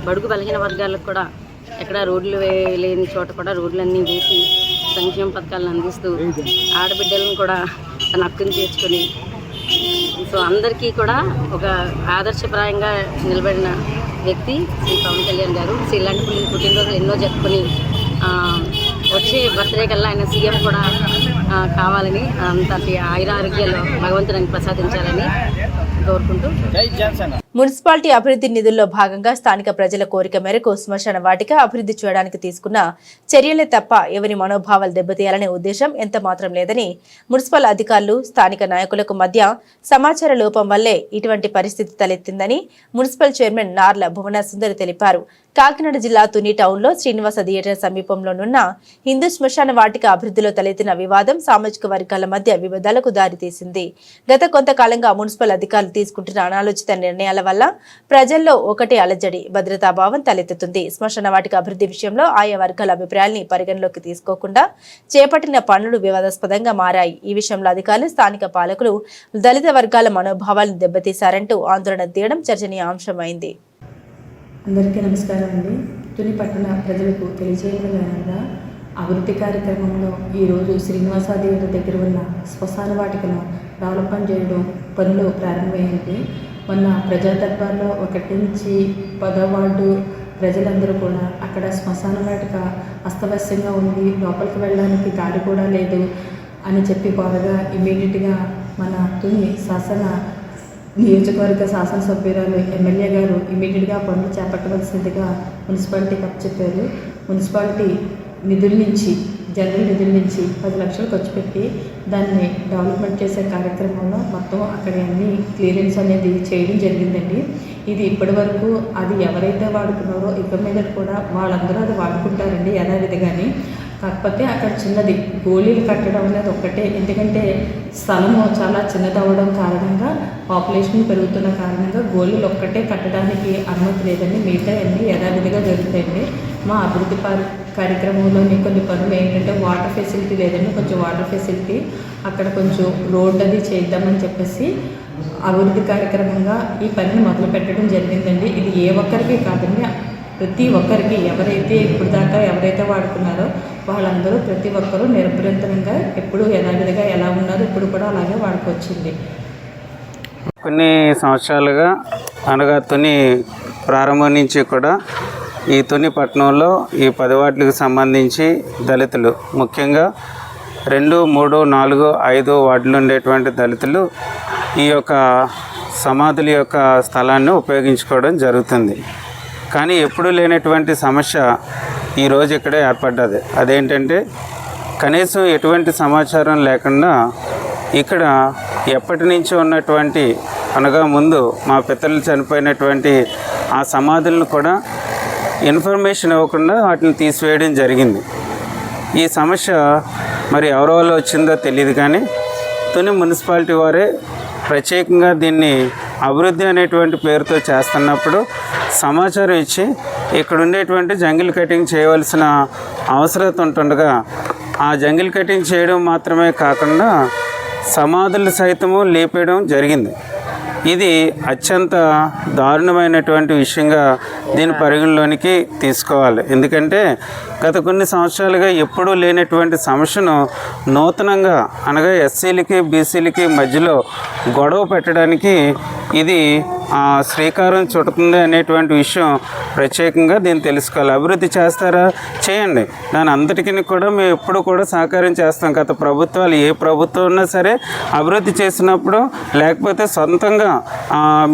[SPEAKER 18] బడుగు బలహీన వర్గాలకు కూడా ఎక్కడ రోడ్లు లేని చోట కూడా రోడ్లన్నీ వేసి సంక్షేమ పథకాలను అందిస్తూ ఆడబిడ్డలను కూడా తన హక్కును చేర్చుకొని అందరికీ కూడా ఒక ఆదర్శప్రాయంగా నిలబడిన వ్యక్తి శ్రీ పవన్ కళ్యాణ్ గారు. ఇలాంటి పుట్టినరోజులు ఎన్నో జరుపుకొని వచ్చే బర్త్డే కల్లా ఆయన సీఎం కూడా కావాలని, అంతటి ఆయురారోగ్యాలు భగవంతుడిని ప్రసాదించాలని కోరుకుంటూ
[SPEAKER 1] మున్సిపాలిటీ అభివృద్ధి నిధుల్లో భాగంగా స్థానిక ప్రజల కోరిక మేరకు శ్మశాన వాటిక అభివృద్ధి చేయడానికి తీసుకున్న చర్యలే తప్ప ఎవరి మనోభావాలు దెబ్బతీయాలనే ఉద్దేశం ఎంత మాత్రం లేదని మున్సిపల్ అధికారులు, స్థానిక నాయకులకు మధ్య సమాచార లోపం వల్లే ఇటువంటి పరిస్థితి తలెత్తిందని మున్సిపల్ చైర్మన్ నార్ల భువన సుందరి తెలిపారు. కాకినాడ జిల్లా తుని టౌన్లో శ్రీనివాస థియేటర్ సమీపంలోనున్న హిందూ శ్మశాన వాటిక అభివృద్ధిలో తలెత్తిన వివాదం సామాజిక వర్గాల మధ్య వివాదాలకు దారితీసింది. గత కొంతకాలంగా మున్సిపల్ అధికారులు తీసుకుంటున్న అనాలోచిత నిర్ణయాల వల్ల ప్రజల్లో ఒకటే అలజడి, భద్రతాభావం తలెత్తుతుంది. శ్మశాన వాటిక అభివృద్ధి విషయంలో ఆయా వర్గాల అభిప్రాయాల్ని పరిగణలోకి తీసుకోకుండా చేపట్టిన పనులు వివాదాస్పదంగా మారాయి. ఈ విషయంలో అధికారులు, స్థానిక పాలకులు దళిత వర్గాల మనోభావాలను దెబ్బతీశారంటూ ఆందోళన తీయడం చర్చనీయాంశమైంది.
[SPEAKER 19] అందరికీ నమస్కారం అండి. తుని పట్టణ ప్రజలకు తెలియజేయగలగా అభివృద్ధి కార్యక్రమంలో ఈరోజు శ్రీనివాస థియేటర్ దగ్గర ఉన్న శ్మశాన వాటికను డెవలప్మెంట్ చేయడం పనులు ప్రారంభమైంది. మొన్న ప్రజా దర్బార్లో 1 నుంచి 10వ వార్డు ప్రజలందరూ కూడా అక్కడ శ్మశాన వాటిక అస్తవ్యస్తంగా ఉంది, లోపలికి వెళ్ళడానికి దారి కూడా లేదు అని చెప్పి కోరగా ఇమీడియట్గా మన తుని నియోజకవర్గ శాసనసభ్యురాలు ఎమ్మెల్యే గారు ఇమీడియట్గా పనులు చేపట్టవలసిందిగా మున్సిపాలిటీకి అప్పచెప్పారు. మున్సిపాలిటీ నిధుల నుంచి జనరల్ నిధుల నుంచి 10 లక్షలు ఖర్చు పెట్టి దాన్ని డెవలప్మెంట్ చేసే కార్యక్రమంలో మొత్తం అక్కడ అన్ని క్లియరెన్స్ అనేది చేయడం జరిగిందండి. ఇది ఇప్పటి వరకు అది ఎవరైతే వాడుకున్నారో ఇక మీద కూడా వాళ్ళందరూ అది వాడుకుంటారండి యథావిధిగాని. కాకపోతే అక్కడ చిన్నది గోళీలు కట్టడం అనేది ఒక్కటే, ఎందుకంటే స్థలము చాలా చిన్నదవ్వడం కారణంగా, పాపులేషన్ పెరుగుతున్న కారణంగా గోళీలు ఒక్కటే కట్టడానికి అనుమతి లేదండి. మిగతా అన్నీ యథావిధిగా జరుగుతాయండి. మా అభివృద్ధి కార్యక్రమంలోని కొన్ని పనులు ఏంటంటే వాటర్ ఫెసిలిటీ లేదండి, కొంచెం వాటర్ ఫెసిలిటీ అక్కడ కొంచెం రోడ్ అది చేద్దామని చెప్పేసి అభివృద్ధి కార్యక్రమంగా ఈ పనిని మొదలు పెట్టడం జరిగిందండి. ఇది ఏ ఒక్కరికి కాదండి, ప్రతి ఒక్కరికి ఎవరైతే ఇప్పుడు దాకా ఎవరైతే వాడుకున్నారో వాళ్ళందరూ ప్రతి ఒక్కరూ నిరభ్యంతరంగా ఎప్పుడు యథావిధిగా ఎలా ఉన్నారో ఇప్పుడు కూడా అలాగే వాడుకొచ్చింది.
[SPEAKER 20] కొన్ని సంవత్సరాలుగా అనగా తుని ప్రారంభం నుంచి కూడా ఈ తుని పట్టణంలో ఈ 10 వార్డులకు సంబంధించి దళితులు ముఖ్యంగా 2, 3, 4, 5 వార్డులు ఉండేటువంటి దళితులు ఈ యొక్క సమాధుల యొక్క స్థలాన్ని ఉపయోగించుకోవడం జరుగుతుంది. కానీ ఎప్పుడూ లేనటువంటి సమస్య ఈరోజు ఇక్కడే ఏర్పడ్డది. అదేంటంటే కనీసం ఎటువంటి సమాచారం లేకుండా ఇక్కడ ఎప్పటి నుంచో ఉన్నటువంటి అనగా ముందు మా పితరులు చనిపోయినటువంటి ఆ సమాధులను కూడా ఇన్ఫర్మేషన్ ఇవ్వకుండా వాటిని తీసివేయడం జరిగింది. ఈ సమస్య మరి ఎవరి వల్ల వచ్చిందో తెలియదు, కానీ తుని మున్సిపాలిటీ వారే ప్రత్యేకంగా దీన్ని అభివృద్ధి అనేటువంటి పేరుతో చేస్తున్నప్పుడు సమాచారం ఇచ్చి ఇక్కడ ఉండేటువంటి జంగిల్ కటింగ్ చేయవలసిన అవసరం ఉంటుండగా ఆ జంగిల్ కటింగ్ చేయడం మాత్రమే కాకుండా సమాధులు సైతము లేపేయడం జరిగింది. ఇది అత్యంత దారుణమైనటువంటి విషయంగా దీని పరిగణలోనికి తీసుకోవాలి. ఎందుకంటే గత కొన్ని సంవత్సరాలుగా ఎప్పుడూ లేనటువంటి సమస్యను నూతనంగా అనగా ఎస్సీలకి బీసీలకి మధ్యలో గొడవ పెట్టడానికి ఇది శ్రీకారం చుడుతుంది అనేటువంటి విషయం ప్రత్యేకంగా దీన్ని తెలుసుకోవాలి. అభివృద్ధి చేస్తారా, చేయండి, దాని అంతటికీ కూడా మేము ఎప్పుడు కూడా సహకారం చేస్తాం. గత ప్రభుత్వాలు ఏ ప్రభుత్వం ఉన్నా సరే అభివృద్ధి చేసినప్పుడు లేకపోతే సొంతంగా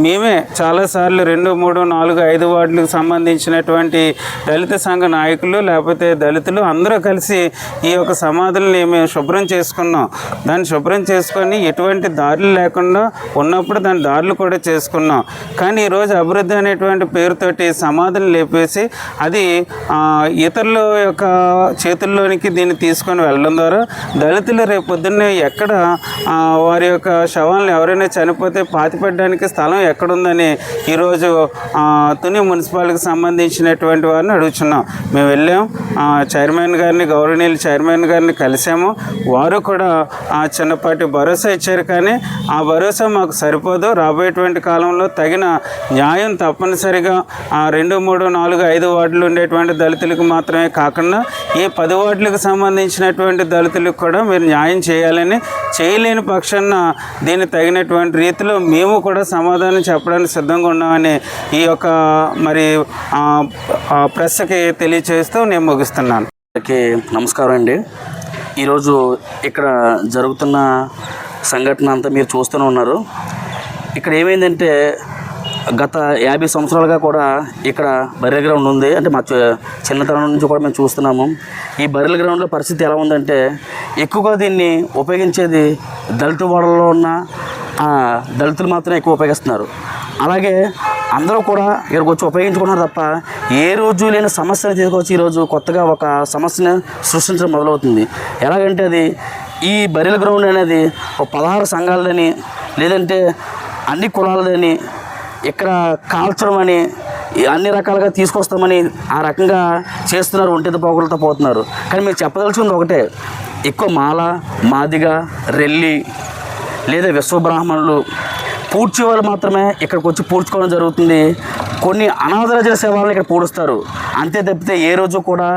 [SPEAKER 20] మేమే చాలాసార్లు 2, 3, 4, 5 వార్డులకు సంబంధించినటువంటి దళిత సంఘ నాయకులు లేకపోతే దళితులు అందరూ కలిసి ఈ యొక్క సమాధుల్ని మేము శుభ్రం చేసుకున్నాం. దాన్ని శుభ్రం చేసుకొని ఎటువంటి దారులు లేకుండా ఉన్నప్పుడు దాని దారులు కూడా చేసుకున్నాం. కానీ ఈరోజు అభివృద్ధి అనేటువంటి పేరుతోటి సమాధులు లేపేసి అది ఇతరుల యొక్క చేతుల్లోనికి దీన్ని తీసుకొని వెళ్ళడం ద్వారా దళితులు రేపు పొద్దున్నే ఎక్కడ వారి యొక్క శవాలను ఎవరైనా చనిపోతే పాతిపెట్టడానికి స్థలం ఎక్కడుందని ఈరోజు తుని మున్సిపాలిటీకి సంబంధించినటువంటి వారిని అడుగుతున్నాం. మేము వెళ్ళాం, చైర్మన్ గారిని, గౌరవనీయులు చైర్మన్ గారిని కలిసాము. వారు కూడా చిన్నపాటి భరోసా ఇచ్చారు, కానీ ఆ భరోసా మాకు సరిపోదు. రాబోయేటువంటి కాలంలో తగిన న్యాయం తప్పనిసరిగా 2, 3, 4, 5 వార్డులు ఉండేటువంటి దళితులకు మాత్రమే కాకుండా ఈ 10 వార్డులకు సంబంధించినటువంటి దళితులకు కూడా మీరు న్యాయం చేయాలని, చేయలేని పక్షాన దీన్ని తగినటువంటి రీతిలో మేము కూడా సమాధానం చెప్పడానికి సిద్ధంగా ఉన్నామని ఈ యొక్క మరి ప్రెస్కి తెలియచేస్తూ నేను ముగిస్తున్నాను.
[SPEAKER 21] నమస్కారం అండి. ఈరోజు ఇక్కడ జరుగుతున్న సంఘటన అంతా మీరు చూస్తూనే ఉన్నారు. ఇక్కడ ఏమైందంటే గత 50 సంవత్సరాలుగా కూడా ఇక్కడ బర్రెల్ గ్రౌండ్ ఉంది. అంటే మా చిన్నతనం నుంచి కూడా మేము చూస్తున్నాము. ఈ బర్రెల్ గ్రౌండ్లో పరిస్థితి ఎలా ఉందంటే ఎక్కువగా దీన్ని ఉపయోగించేది దళిత వాడల్లో ఉన్న దళితులు మాత్రమే ఎక్కువ ఉపయోగిస్తున్నారు. అలాగే అందరూ కూడా ఇక్కడికి వచ్చి ఉపయోగించుకున్నారు తప్ప ఏ రోజు లేని సమస్యను తీసుకొచ్చి ఈరోజు కొత్తగా ఒక సమస్యను సృష్టించడం మొదలవుతుంది. ఎలాగంటే అది ఈ బర్రెల్ గ్రౌండ్ అనేది ఒక 16 సంఘాలని లేదంటే అన్ని కులాలని ఇక్కడ కాల్చడం అని అన్ని రకాలుగా తీసుకొస్తామని ఆ రకంగా చేస్తున్నారు. ఒంటితో పోకలతో పోతున్నారు. కానీ మీరు చెప్పదలుచుకుంది ఒకటే, ఎక్కువ మాల, మాదిగ, రెల్లి లేదా విశ్వబ్రాహ్మణులు పూడ్చే వాళ్ళు మాత్రమే ఇక్కడికి వచ్చి పూడ్చుకోవడం జరుగుతుంది. కొన్ని అనాథల చేసే వాళ్ళని ఇక్కడ పూడుస్తారు. అంతే తప్పితే ఏ రోజు కూడా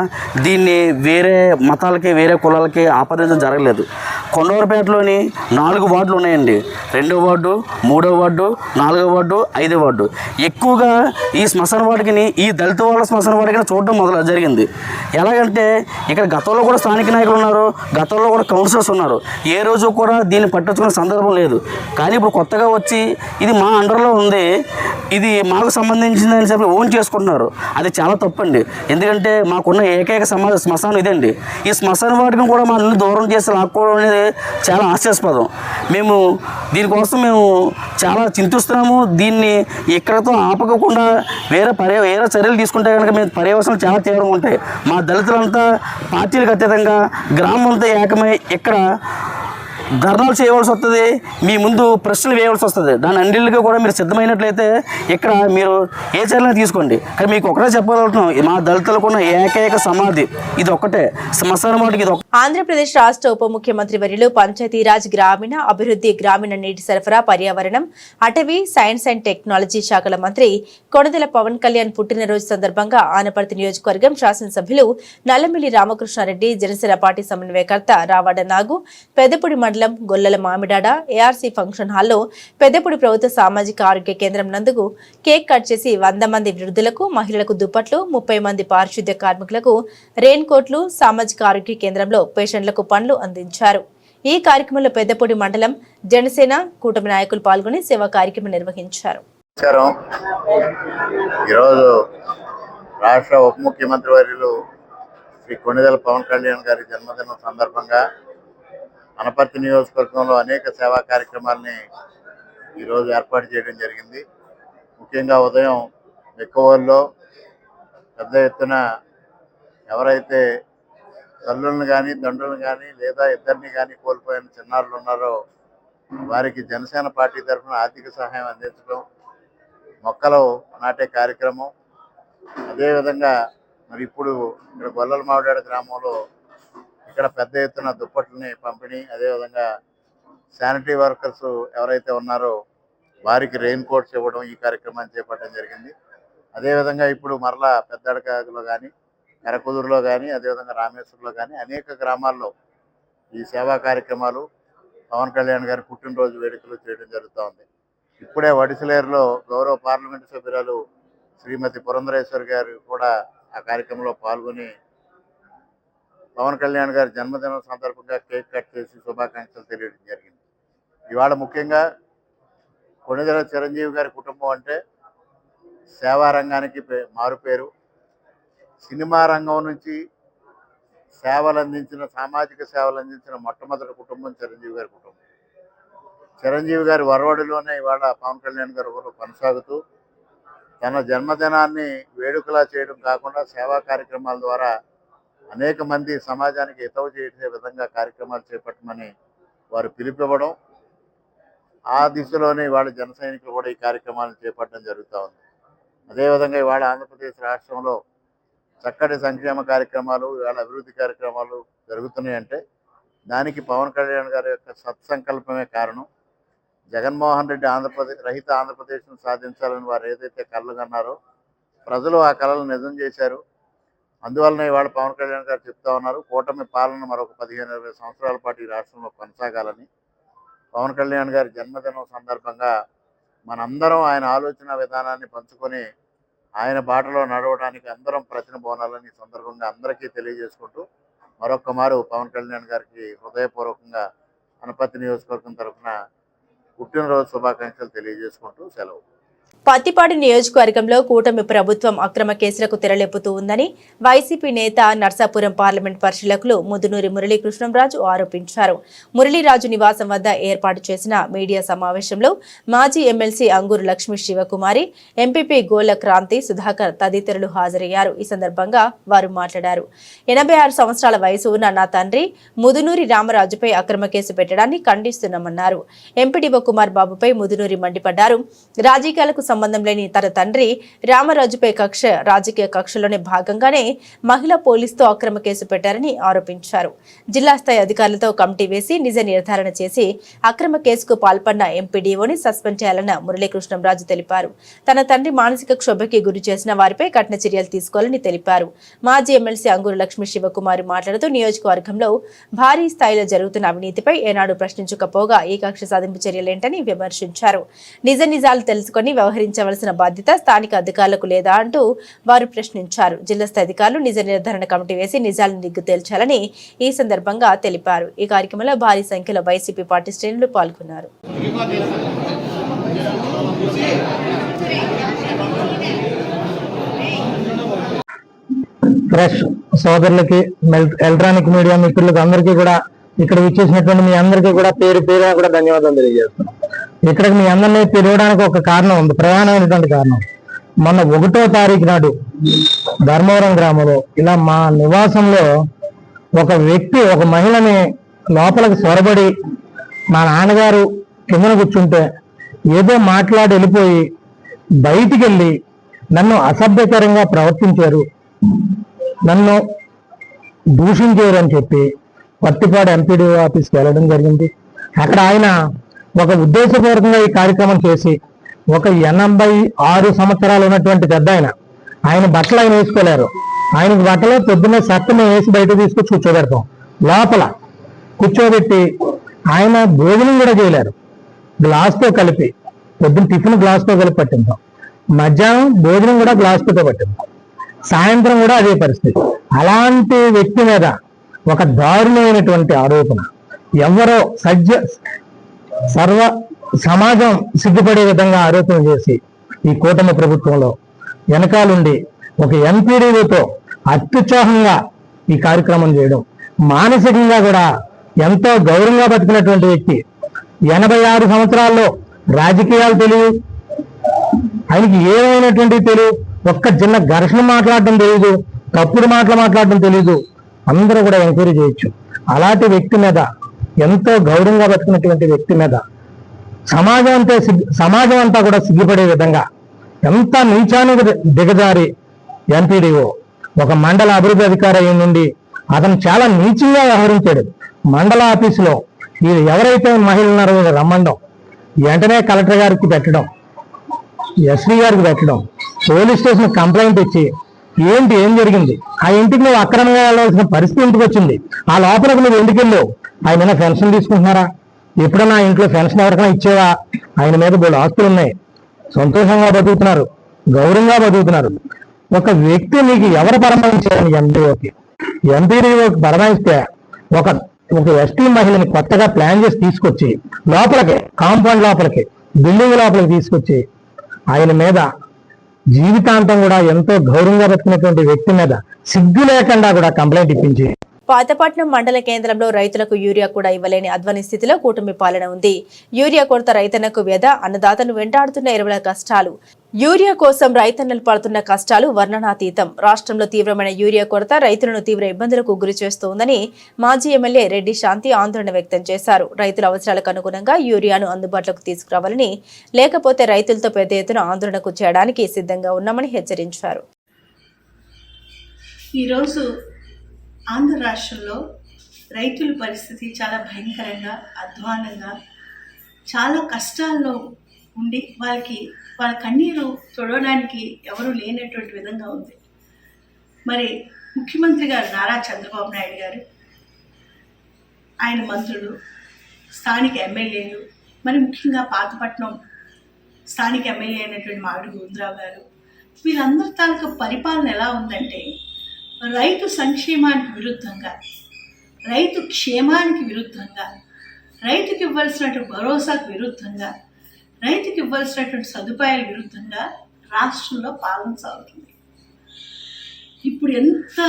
[SPEAKER 21] దీన్ని వేరే మతాలకి వేరే కులాలకి ఆపాదించడం జరగలేదు. కొండవరపేటలోని 4 వార్డులు ఉన్నాయండి. 2వ వార్డు, 3వ వార్డు, 4వ వార్డు, 5వ వార్డు. ఎక్కువగా ఈ శ్మశాన వాటికని, ఈ దళిత వాళ్ళ శ్మశాన వాటికని చూడడం జరిగింది. ఎలాగంటే ఇక్కడ గతంలో కూడా స్థానిక నాయకులు ఉన్నారు, గతంలో కూడా కౌన్సిలర్స్ ఉన్నారు. ఏ రోజు కూడా దీన్ని పట్టించుకునే సందర్భం లేదు. కానీ ఇప్పుడు కొత్తగా వచ్చి ఇది మా అండర్లో ఉంది, ఇది మాకు సంబంధించిందని చెప్పి ఓన్ చేసుకుంటున్నారు. అది చాలా తప్పండి. ఎందుకంటే మాకున్న ఏకైక శ్మశానం ఇదండి. ఈ శ్మశాన వాటికను కూడా మా నుండి దూరం చేసి లాక్కోవడం అనేది చాలా హాస్యాస్పదం. దీనికోసం మేము చాలా చింతిస్తున్నాము. దీన్ని ఇక్కడతో ఆపకుండా వేరే చర్యలు తీసుకుంటే కనుక మేము పర్యవసనాలు చాలా తీవ్రంగా ఉంటాయి. మా దళితులంతా పార్టీలకు అతీతంగా గ్రామం అంతా ఏకమై ఇక్కడ ధర్నాలు చేయవలసి వస్తుంది, మీ ముందు ప్రశ్నలు వేయవలసి వస్తుంది. దాని అన్నింటికి కూడా మీరు సిద్ధమైనట్లయితే ఇక్కడ మీరు ఏ చర్యలు తీసుకోండి. కానీ మీకు ఒకటే చెప్పగలుగుతున్నాం, మా దళితులకు ఉన్న ఏకైక సమాధి ఇది ఒక్కటే, శ్మశాన వాటికి ఇది.
[SPEAKER 1] ఆంధ్రప్రదేశ్ రాష్ట్ర ఉప ముఖ్యమంత్రి వర్యులు పంచాయతీరాజ్, గ్రామీణ అభివృద్ధి, గ్రామీణ నీటి సరఫరా, పర్యావరణం, అటవీ, సైన్స్ అండ్ టెక్నాలజీ శాఖల మంత్రి కొణిదెల పవన్ కళ్యాణ్ పుట్టినరోజు సందర్భంగా ఆనపర్తి నియోజకవర్గం శాసనసభ్యులు నల్లమిల్లి రామకృష్ణారెడ్డి, జనసేన పార్టీ సమన్వయకర్త రావాడ నాగు, పెద్దపూడి మండలం గొల్లల మామిడాడ ఏఆర్సీ ఫంక్షన్ హాల్లో పెద్దపూడి ప్రభుత్వ సామాజిక ఆరోగ్య కేంద్రం నందుకు కేక్ కట్ చేసి 100 మంది వృద్ధులకు, మహిళలకు దుప్పట్లు, 30 మంది పారిశుద్ధ్య కార్మికులకు రెయిన్ కోట్లు, సామాజిక ఆరోగ్య కేంద్రంలో పేషెంట్లకు పండ్లు అందించారు. ఈ కార్యక్రమంలో పెద్దపూడి మండలం జనసేన కూటమి నాయకులు పాల్గొని సేవా కార్యక్రమం నిర్వహించారు.
[SPEAKER 4] ఈరోజు రాష్ట్ర ఉప ముఖ్యమంత్రి వర్యులు శ్రీ కొణిదెల పవన్ కళ్యాణ్ గారి జన్మదినం సందర్భంగా అనపర్తి నియోజకవర్గంలో అనేక సేవా కార్యక్రమాలని ఈరోజు ఏర్పాటు చేయడం జరిగింది. ముఖ్యంగా ఉదయం ఎక్కువల్లో పెద్ద ఎత్తున ఎవరైతే తల్లులను కానీ తండ్రులను కానీ లేదా ఇద్దరిని కానీ కోల్పోయిన చిన్నారులు ఉన్నారో వారికి జనసేన పార్టీ తరఫున ఆర్థిక సహాయం అందించడం, మొక్కలు నాటే కార్యక్రమం, అదేవిధంగా మరి ఇప్పుడు ఇక్కడ గొల్లల మామిడాడ గ్రామంలో ఇక్కడ పెద్ద ఎత్తున దుప్పట్లని పంపిణీ, అదేవిధంగా శానిటరీ వర్కర్స్ ఎవరైతే ఉన్నారో వారికి రెయిన్ కోట్స్ ఇవ్వడం, ఈ కార్యక్రమాన్ని చేపట్టడం జరిగింది. అదేవిధంగా ఇప్పుడు మరలా పెద్దడకలో కానీ, కరకుదురులో కానీ, అదేవిధంగా రామేశ్వరంలో కానీ అనేక గ్రామాల్లో ఈ సేవా కార్యక్రమాలు పవన్ కళ్యాణ్ గారి పుట్టినరోజు వేడుకలు చేయడం జరుగుతూ ఉంది. ఇప్పుడే వడిసలేరులో గౌరవ పార్లమెంటు సభ్యురాలు శ్రీమతి పురంధరేశ్వరి గారు కూడా ఆ కార్యక్రమంలో పాల్గొని పవన్ కళ్యాణ్ గారి జన్మదినం సందర్భంగా కేక్ కట్ చేసి శుభాకాంక్షలు తెలియడం జరిగింది. ఇవాళ ముఖ్యంగా కొణిదెల చిరంజీవి గారి కుటుంబం అంటే సేవా రంగానికి మారుపేరు. సినిమా రంగం నుంచి సామాజిక సేవలు అందించిన మొట్టమొదటి కుటుంబం చిరంజీవి గారి కుటుంబం. చిరంజీవి గారి వరవడిలోనే ఇవాళ పవన్ కళ్యాణ్ గారు కొనసాగుతూ తన జన్మదినాన్ని వేడుకలా చేయడం కాకుండా సేవా కార్యక్రమాల ద్వారా అనేక మంది సమాజానికి హితవు చేసే విధంగా కార్యక్రమాలు చేపట్టమని వారు పిలుపివ్వడం, ఆ దిశలోనే ఇవాళ జన సైనికులు కూడా ఈ కార్యక్రమాలను చేపట్టడం జరుగుతూ ఉంది. అదేవిధంగా ఇవాళ ఆంధ్రప్రదేశ్ రాష్ట్రంలో చక్కటి సంక్షేమ కార్యక్రమాలు, ఇవాళ అభివృద్ధి కార్యక్రమాలు జరుగుతున్నాయంటే దానికి పవన్ కళ్యాణ్ గారి యొక్క సత్సంకల్పమే కారణం. జగన్మోహన్ రెడ్డి రహిత ఆంధ్రప్రదేశ్ను సాధించాలని వారు ఏదైతే కలలు కన్నారో ప్రజలు ఆ కళలు నిజం చేశారు. అందువలన ఇవాళ పవన్ కళ్యాణ్ గారు చెప్తా ఉన్నారు, కూటమి పాలన మరొక 15-20 సంవత్సరాల పాటు ఈ రాష్ట్రంలో కొనసాగాలని. పవన్ కళ్యాణ్ గారి జన్మదినం సందర్భంగా మనందరం ఆయన ఆలోచన విధానాన్ని పంచుకొని ఆయన బాటలో నడవడానికి అందరం ప్రతినబోనాలని ఈ సందర్భంగా అందరికీ తెలియజేసుకుంటూ మరొక్క మారు పవన్ కళ్యాణ్ గారికి హృదయపూర్వకంగా అనపర్తి నియోజకవర్గం తరఫున పుట్టినరోజు శుభాకాంక్షలు తెలియజేసుకుంటూ సెలవు.
[SPEAKER 1] పత్తిపాడు నియోజకవర్గంలో కూటమి ప్రభుత్వం అక్రమ కేసులకు తెరలేపుతూ ఉందని వైసీపీ నేత నర్సాపురం పార్లమెంట్ పరిశీలకులు ముదునూరి మురళీకృష్ణంరాజు ఆరోపించారు. మురళీరాజు నివాసం వద్ద ఏర్పాటు చేసిన మీడియా సమావేశంలో మాజీ ఎమ్మెల్సీ అంగూరు లక్ష్మీ శివకుమారి, ఎంపీపీ గోళ్ల క్రాంతి సుధాకర్ తదితరులు హాజరయ్యారు. ఈ సందర్భంగా వారు మాట్లాడారు. 86 సంవత్సరాల వయసు ఉన్న నా తండ్రి ముదునూరి రామరాజుపై అక్రమ కేసు పెట్టడాన్ని ఖండిస్తున్నామన్నారు. ఎంపీడీఓ కుమార్ బాబుపై ముదునూరి మండిపడ్డారు. రాజకీయాలకు సంబంధం లేని తన తండ్రి రామరాజుపై రాజకీయ కక్షలోనే భాగంగానే మహిళా పోలీసుతో అక్రమ కేసు పెట్టారని ఆరోపించారు. జిల్లా స్థాయి అధికారులతో కమిటీ వేసి నిజ నిర్ధారణ చేసి అక్రమ కేసుకు పాల్పడిన ఎంపీడీఓని సస్పెండ్ చేయాలన్న మురళీకృష్ణంరాజు తెలిపారు. తన తండ్రి మానసిక క్షోభకి గురి చేసిన వారిపై కఠిన చర్యలు తీసుకోవాలని తెలిపారు. మాజీ ఎమ్మెల్సీ అంగూరు లక్ష్మీ శివకుమారి మాట్లాడుతూ నియోజకవర్గంలో భారీ స్థాయిలో జరుగుతున్న అవినీతిపై ఏనాడు ప్రశ్నించకపోగా ఈ కక్ష సాధింపు చర్యలేంటని విమర్శించారు. నిజ నిజాలు తెలుసుకుని వ్యవహరించవలసిన బాధ్యత స్థానిక అధికారులకు లేదా అంటూ వారు ప్రశ్నించారు. జిల్లా స్థాయి అధికారులు నిజ నిర్ధారణ కమిటీ వేసి నిజాలను నిగ్గు తేల్చాలని ఈ సందర్భంగా తెలిపారు. ఈ కార్యక్రమంలో భారీ సంఖ్యలో వైసీపీ పార్టీ శ్రేణులు పాల్గొన్నారు.
[SPEAKER 11] ప్రెస్ సోదరులకి, ఎలక్ట్రానిక్ మీడియా మిత్రులకు అందరికీ కూడా, ఇక్కడ విచ్చేసినటువంటి మీ అందరికీ కూడా పేరు పేరు కూడా ధన్యవాదాలు తెలియజేస్తున్నాం. ఇక్కడికి మీ అందరినీ పిలవడానికి ఒక కారణం ఉంది, ప్రధానమైనటువంటి కారణం. మొన్న 1వ తారీఖు నాడు ధర్మవరం గ్రామంలో ఇలా మా నివాసంలో ఒక వ్యక్తి ఒక మహిళని లోపలికి సొరబడి మా నాన్నగారు కిందన కూర్చుంటే ఏదో మాట్లాడి వెళ్ళిపోయి బయటికి వెళ్ళి నన్ను అసభ్యకరంగా ప్రవర్తించారు, నన్ను దూషించారు అని చెప్పి పత్తిపాడు ఎంపీడీ ఆఫీస్కి వెళ్ళడం జరిగింది. అక్కడ ఆయన ఒక ఉద్దేశపూర్వకంగా ఈ కార్యక్రమం చేసి ఒక 86 సంవత్సరాలు ఉన్నటువంటి పెద్ద ఆయన బట్టలు ఆయన వేసుకోలేరు. ఆయనకు బట్టలు పొద్దున్నే సత్తమే వేసి బయట తీసుకొచ్చి కూర్చోబెడతాం, లోపల కూర్చోబెట్టి ఆయన భోజనం కూడా చేయలేరు, గ్లాస్తో కలిపి పొద్దున్న టిఫిన్ గ్లాస్తో కలిపి పట్టిందాం, మధ్యాహ్నం భోజనం కూడా గ్లాస్తో పట్టిందాం, సాయంత్రం కూడా అదే పరిస్థితి. అలాంటి వ్యక్తి మీద ఒక దారుణమైనటువంటి ఆరోపణ, ఎవరో సర్వ సమాజం సిగ్గుపడే విధంగా ఆరోపణ చేసి ఈ కూటమి ప్రభుత్వంలో వెనకాలండి ఒక ఎంపీడీఓతో అత్యుత్సాహంగా ఈ కార్యక్రమం చేయడం, మానసికంగా కూడా ఎంతో గౌరవంగా బతికినటువంటి వ్యక్తి, 86 సంవత్సరాల్లో రాజకీయాలు తెలియదు, ఆయనకి ఏమైనటువంటి తెలియదు, ఒక్క చిన్న ఘర్షణ మాట్లాడడం తెలియదు, తప్పుడు మాటలు మాట్లాడడం తెలియదు, అందరూ కూడా ఎంక్వైరీ చేయొచ్చు. అలాంటి వ్యక్తి మీద, ఎంతో గౌరవంగా బతుకున్నటువంటి వ్యక్తి మీద సమాజం అంతా కూడా సిగ్గుపడే విధంగా ఎంత నీచానికి దిగజారి ఎంపీడీఓ ఒక మండల అభివృద్ధి అధికారి అయి నుండి అతను చాలా నీచంగా వ్యవహరించాడు. మండల ఆఫీసులో వీరు ఎవరైతే మహిళలు ఉన్నారో రమ్మండం, వెంటనే కలెక్టర్ గారికి పెట్టడం, ఎస్పీ గారికి పెట్టడం, పోలీస్ స్టేషన్ కంప్లైంట్ ఇచ్చి ఏం జరిగింది, ఆ ఇంటికి నువ్వు అక్రమంగా వెళ్ళవలసిన పరిస్థితి ఎందుకు వచ్చింది, ఆ లోపలికి నువ్వు ఎందుకు వెళ్ళావు, ఆయన పెన్షన్ తీసుకుంటున్నారా, ఎప్పుడన్నా ఇంట్లో పెన్షన్ ఎవరికైనా ఇచ్చేవా, ఆయన మీద బోడు ఆస్తులు ఉన్నాయి, సంతోషంగా బతుకుతున్నారు, గౌరవంగా బతుకుతున్నారు. ఒక వ్యక్తి నీకు ఎవరు పరమాయించారని ఎంపీడీఓకి పరమాయిస్తే ఒక ఎస్టీ మహిళని కొత్తగా ప్లాన్ చేసి తీసుకొచ్చి లోపలికి, కాంపౌండ్ లోపలికి, బిల్డింగ్ లోపలికి తీసుకొచ్చి ఆయన మీద జీవితాంతం కూడా ఎంతో గౌరవంగా బతుకున్నటువంటి వ్యక్తి మీద సిగ్గు లేకుండా కూడా కంప్లైంట్ ఇప్పించి
[SPEAKER 1] పాతపట్నం మండల కేంద్రంలో రైతులకు యూరియా కూడా ఇవ్వలేని అధ్వాని స్థితిలో కూటమి పాలన ఉంది. యూరియా కొరత రైతన్నకు వ్యధ, అన్నదాతను వెంటాడుతున్న ఎరువుల కష్టాలు. యూరియా కోసం రైతన్నలు పడుతున్న కష్టాలు వర్ణనాతీతం. రాష్ట్రంలో తీవ్రమైన యూరియా కొరత రైతులను తీవ్ర ఇబ్బందులకు గురి చేస్తోందని మాజీ ఎమ్మెల్యే రెడ్డి శాంతి ఆందోళన వ్యక్తం చేశారు. రైతుల అవసరాలకు అనుగుణంగా యూరియాను అందుబాటులోకి తీసుకురావాలని, లేకపోతే రైతులతో పెద్ద ఎత్తున ఆందోళనకు చేయడానికి సిద్ధంగా ఉన్నామని హెచ్చరించారు.
[SPEAKER 2] ఈరోజు ఆంధ్ర రాష్ట్రంలో రైతుల పరిస్థితి చాలా భయంకరంగా, అధ్వానంగా, చాలా కష్టాల్లో ఉండి వాళ్ళ కన్నీరు తొడవడానికి ఎవరు లేనటువంటి విధంగా ఉంది. మరి ముఖ్యమంత్రి గారు నారా చంద్రబాబు నాయుడు గారు, ఆయన మంత్రులు, స్థానిక ఎమ్మెల్యేలు, మరి ముఖ్యంగా పాతపట్నం స్థానిక ఎమ్మెల్యే అయినటువంటి మామిడి గోవిందరావు గారు, వీళ్ళందరి తాలూకా పరిపాలన ఎలా ఉందంటే రైతు సంక్షేమానికి విరుద్ధంగా, రైతు క్షేమానికి విరుద్ధంగా, రైతుకి ఇవ్వాల్సినటువంటి భరోసాకు విరుద్ధంగా, రైతుకి ఇవ్వాల్సినటువంటి సదుపాయాల విరుద్ధంగా రాష్ట్రంలో పాలన సాగుతుంది. ఇప్పుడు ఎంత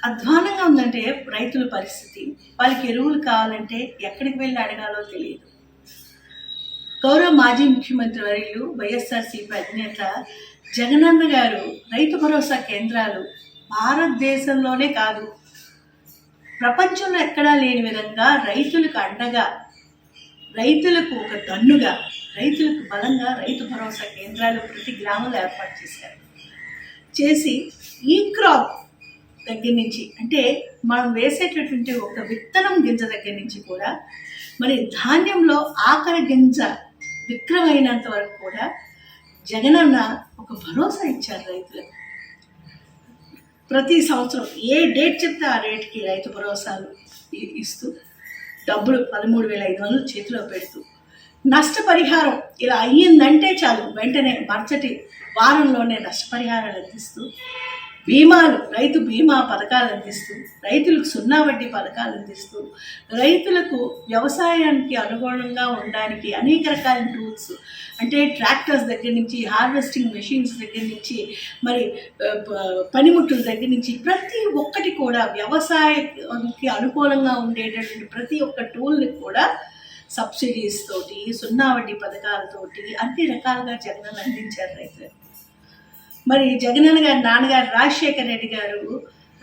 [SPEAKER 2] అధ్వానంగా ఉందంటే రైతుల పరిస్థితి, వాళ్ళకి ఎరువులు కావాలంటే ఎక్కడికి వెళ్ళి అడగాలో తెలియదు. గౌరవ మాజీ ముఖ్యమంత్రి వర్యులు వైఎస్ఆర్సీపీ అధినేత జగనన్న గారు రైతు భరోసా కేంద్రాలు భారతదేశంలోనే కాదు ప్రపంచంలో ఎక్కడా లేని విధంగా రైతులకు అండగా, రైతులకు ఒక దన్నుగా, రైతులకు బలంగా రైతు భరోసా కేంద్రాలు ప్రతి గ్రామంలో ఏర్పాటు చేశారు. చేసి ఈ క్రాప్ దగ్గర నుంచి, అంటే మనం వేసేటటువంటి ఒక విత్తనం గింజ దగ్గర నుంచి కూడా మరి ధాన్యంలో ఆఖరి గింజ విక్రమైనంత వరకు కూడా జగనన్న ఒక భరోసా ఇచ్చారు రైతులకు. ప్రతి సంవత్సరం ఏ డేట్ చెప్తే ఆ రేటుకి రైతు భరోసాలు ఇస్తూ డబ్బులు 13,500 చేతిలో పెడుతూ నష్టపరిహారం ఇలా అయ్యిందంటే చాలు వెంటనే మరుసటి వారంలోనే నష్టపరిహారాలు అందిస్తూ బీమాలు, రైతు బీమా పథకాలు అందిస్తూ రైతులకు 0 వడ్డీ పథకాలు అందిస్తూ రైతులకు వ్యవసాయానికి అనుగుణంగా ఉండడానికి అనేక రకాల టూల్స్, అంటే ట్రాక్టర్స్ దగ్గర నుంచి హార్వెస్టింగ్ మెషిన్స్ దగ్గర నుంచి మరి పనిముట్టుల దగ్గర నుంచి ప్రతి ఒక్కటి కూడా వ్యవసాయానికి అనుకూలంగా ఉండేటటువంటి ప్రతి ఒక్క టూల్ని కూడా సబ్సిడీస్ తోటి 0 వడ్డీ పథకాలతోటి అన్ని రకాలుగా జగనన్న అందించారు రైతులకు. మరి జగనన్న గారి నాన్నగారు రాజశేఖర రెడ్డి గారు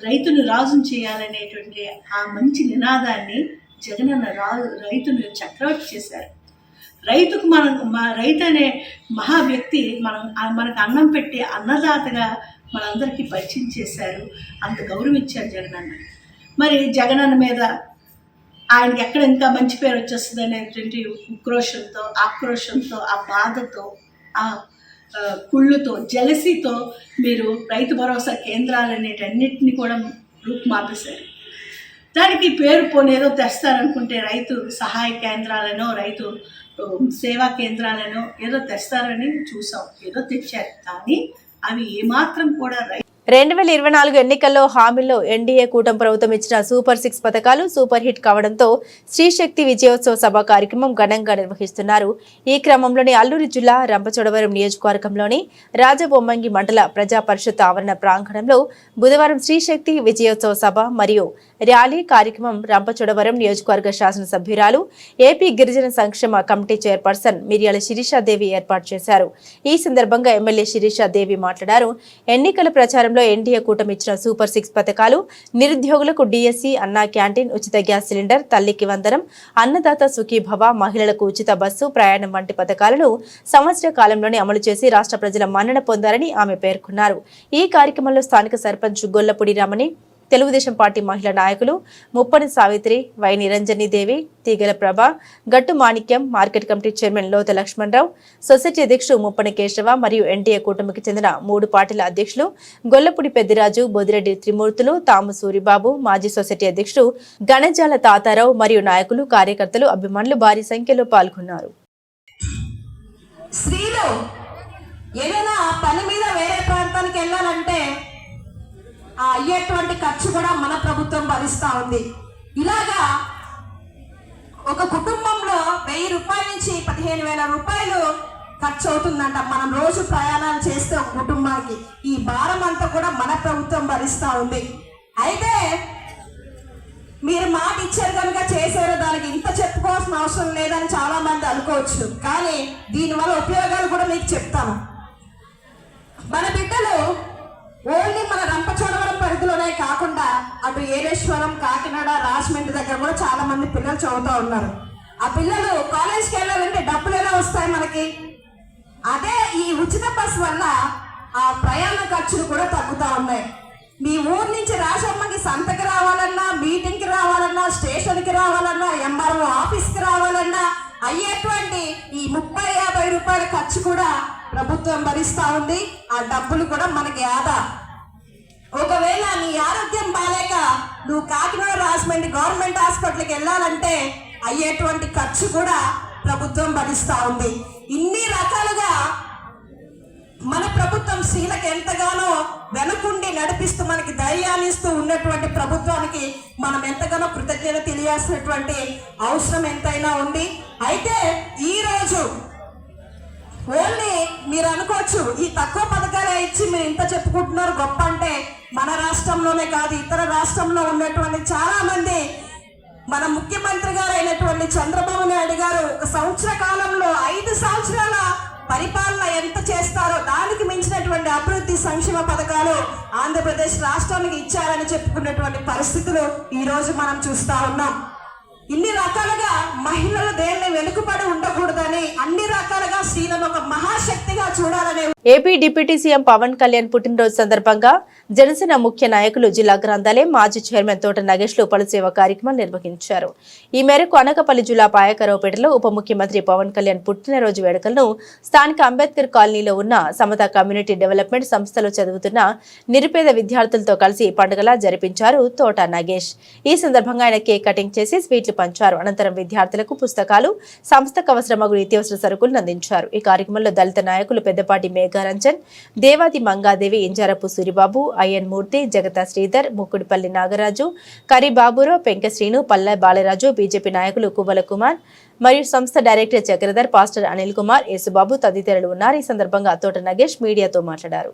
[SPEAKER 2] రైతును రాజును చేయాలనేటువంటి ఆ మంచి నినాదాన్ని జగనన్న రైతును చక్రవర్తి చేశారు. రైతుకు రైతు అనే మహా వ్యక్తి మనకు అన్నం పెట్టే అన్నదాతగా మనందరికీ పరిచయం చేశారు. అంత గౌరవించారు జగనన్న. మరి జగనన్న మీద ఆయనకి ఎక్కడ ఇంకా మంచి పేరు వచ్చేస్తుంది అనేటువంటి ఆక్రోషంతో ఆ బాధతో ఆ కుళ్ళుతో జలసీతో మీరు రైతు భరోసా కేంద్రాలు అనేటన్నిటిని కూడా రూపుమాపేశారు. దానికి పేరు పోనేదో తెస్తారనుకుంటే రైతు సహాయ కేంద్రాలనో రైతు సేవా కేంద్రాలనో ఏదో తెస్తారని చూసాం, ఏదో తెచ్చారు. కానీ అవి ఏమాత్రం కూడా
[SPEAKER 1] 2024 ఎన్నికల్లో హామీల్లో ఎన్డీఏ కూటమి ప్రభుత్వం ఇచ్చిన సూపర్ 6 పథకాలు సూపర్ హిట్ కావడంతో శ్రీశక్తి విజయోత్సవ సభ కార్యక్రమం ఘనంగా నిర్వహిస్తున్నారు. ఈ క్రమంలోని అల్లూరి జిల్లా రంపచోడవరం నియోజకవర్గంలోని రాజబొమ్మంగి మండల ప్రజా పరిషత్ ఆవరణ ప్రాంగణంలో బుధవారం శ్రీశక్తి విజయోత్సవ సభ మరియు ర్యాలీ కార్యక్రమం రంపచోడవరం నియోజకవర్గ శాసనసభ్యురాలు ఏపీ గిరిజన సంక్షేమ కమిటీ చైర్పర్సన్ మిర్యాల శిరీషాదేవి ఏర్పాటు చేశారు. ఈ సందర్భంగా ఎమ్మెల్యే శిరీషాదేవి మాట్లాడారు. ఎన్నికల ప్రచారం ఎన్డీఏ కూటమి ఇచ్చిన సూపర్ 6 పథకాలు నిరుద్యోగులకు డిఎస్సి, అన్నా క్యాంటీన్, ఉచిత గ్యాస్ సిలిండర్, తల్లికి వందనం, అన్నదాత సుఖీభవ, మహిళలకు ఉచిత బస్సు ప్రయాణం వంటి పథకాలను సంవత్సర కాలంలోనే అమలు చేసి రాష్ట్ర ప్రజల మన్నన పొందారని ఆమె పేర్కొన్నారు. ఈ కార్యక్రమంలో స్థానిక సర్పంచ్ గొల్లపూడి రమణి, తెలుగుదేశం పార్టీ మహిళా నాయకులు Muppani Savitri, Y Niranjani Devi, Teegala Prabha, Gattu Manikyam, market committee chairman Lotha Lakshmana Rao, society అధ్యక్షుడు ముప్పని కేశవ మరియు ఎన్డీఏ కూటమికి చెందిన 3 పార్టీల అధ్యక్షులు గొల్లపూడి పెద్దిరాజు, బొదిరెడ్డి త్రిమూర్తులు, తాము సూరిబాబు, మాజీ సొసైటీ అధ్యక్షుడు గణజాల తాతారావు మరియు నాయకులు, కార్యకర్తలు, అభిమానులు భారీ సంఖ్యలో పాల్గొన్నారు.
[SPEAKER 3] స్త్రీలు ఏదైనా పని మీద వేరే ప్రాంతానికి వెళ్ళాలంటే ఆ అయ్యేటువంటి ఖర్చు కూడా మన ప్రభుత్వం భరిస్తూ ఉంది. ఇలాగా ఒక కుటుంబంలో 1000 రూపాయల నుంచి 15,000 రూపాయలు ఖర్చు అవుతుందంట మనం రోజు ప్రయాణాలు చేస్తే ఒక కుటుంబానికి. ఈ భారం అంతా కూడా మన ప్రభుత్వం భరిస్తూ ఉంది. అయితే మీరు మాట ఇచ్చారు కనుక చేశారు, దానికి ఇంత చెప్పుకోవాల్సిన అవసరం లేదని చాలా మంది అనుకోవచ్చు. కానీ దీనివల్ల ఉపయోగాలు కూడా మీకు చెప్తాను. మన బిడ్డలు ఓన్లీ మన రంపచోడవరం పరిధిలోనే కాకుండా అటు ఏరేశ్వరం, కాకినాడ, రాజమండ్రి దగ్గర కూడా చాలా మంది పిల్లలు చదువుతూ ఉన్నారు. ఆ పిల్లలు కాలేజ్కి వెళ్ళాలంటే డబ్బులు ఎలా వస్తాయి మనకి? అదే ఈ ఉచిత బస్ వల్ల ఆ ప్రయాణ ఖర్చులు కూడా తగ్గుతూ ఉన్నాయి. మీ ఊరు నుంచి రాజమ్మకి సంతకి రావాలన్నా, మీటింగ్కి రావాలన్నా, స్టేషన్కి రావాలన్నా, ఎంఆర్ఓ ఆఫీస్కి రావాలన్నా అయ్యేటువంటి ఈ 30-50 రూపాయల ఖర్చు కూడా ప్రభుత్వం భరిస్తూ ఉంది. ఆ డబ్బులు కూడా మనకి ఆదా. ఒకవేళ నీ ఆరోగ్యం బాలేక నువ్వు కాకినాడ, రాజమండ్రి గవర్నమెంట్ హాస్పిటల్కి వెళ్ళాలంటే అయ్యేటువంటి ఖర్చు కూడా ప్రభుత్వం భరిస్తూ ఉంది. ఇన్ని రకాలుగా మన ప్రభుత్వం స్త్రీలకు ఎంతగానో వెనుకుండి నడిపిస్తూ మనకి ధైర్యాన్ని ఇస్తూ ఉన్నటువంటి ప్రభుత్వానికి మనం ఎంతగానో కృతజ్ఞత తెలియాల్సినటువంటి అవసరం ఎంతైనా ఉంది. అయితే ఈరోజు ఓన్లీ మీరు అనుకోవచ్చు ఈ తక్కువ పథకాలే ఇచ్చి మీరు ఇంత చెప్పుకుంటున్నారు గొప్ప అంటే, మన రాష్ట్రంలోనే కాదు ఇతర రాష్ట్రంలో ఉన్నటువంటి చాలా మంది మన ముఖ్యమంత్రి గారు అయినటువంటి చంద్రబాబు నాయుడు గారు ఒక సంవత్సర కాలంలో 5 సంవత్సరాల పరిపాలన ఎంత చేస్తారో దానికి మించినటువంటి అభివృద్ధి సంక్షేమ పథకాలు ఆంధ్రప్రదేశ్ రాష్ట్రానికి ఇచ్చారని చెప్పుకున్నటువంటి పరిస్థితులు ఈ రోజు మనం చూస్తా ఉన్నాం. ఇన్ని రకాలుగా మహిళలు దేన్ని వెనుకబడి ఉండకూడదని అన్ని రకాలుగా స్త్రీలను ఒక మహాశక్తిగా చూడాలనే
[SPEAKER 1] AP deputy CM Pawan Kalyan పుట్టినరోజు సందర్భంగా జనసేన ముఖ్య నాయకులు జిల్లా గ్రంథాలయం మాజీ చైర్మన్ తోట నగేష్లు పలు సేవా కార్యక్రమాలు నిర్వహించారు. ఈ మేరకు అనకాపల్లి జిల్లా పాయకరావుపేటలో ఉప ముఖ్యమంత్రి పవన్ కళ్యాణ్ పుట్టినరోజు వేడుకలను స్థానిక అంబేద్కర్ కాలనీలో ఉన్న సమతా కమ్యూనిటీ డెవలప్మెంట్ సంస్థలో చదువుతున్న నిరుపేద విద్యార్థులతో కలిసి పండుగలా జరిపించారు తోట నగేష్. ఈ సందర్భంగా ఆయన కేక్ కటింగ్ చేసి స్వీట్లు పంచారు. అనంతరం విద్యార్థులకు పుస్తకాలు, సంస్థకు అవసరమగు నిత్యావసర సరుకులను అందించారు. ఈ కార్యక్రమంలో దళిత నాయకులు పెద్దపాటి మేఘారంజన్, దేవాది మంగాదేవి, ఇంజారపు సూరిబాబు, అయ్యన్ మూర్తి, జగత శ్రీధర్, ముక్కుడిపల్లి నాగరాజు, కరిబాబురావు, పెంక శ్రీను, పల్లె బాలరాజు, బీజేపీ నాయకులు కువ్వల కుమార్ మరియు సంస్థ డైరెక్టర్ చక్రధర్, పాస్టర్ అనిల్ కుమార్, యేసుబాబు తదితరులు ఉన్నారు. ఈ సందర్భంగా తోట నగేష్ మీడియాతో మాట్లాడారు.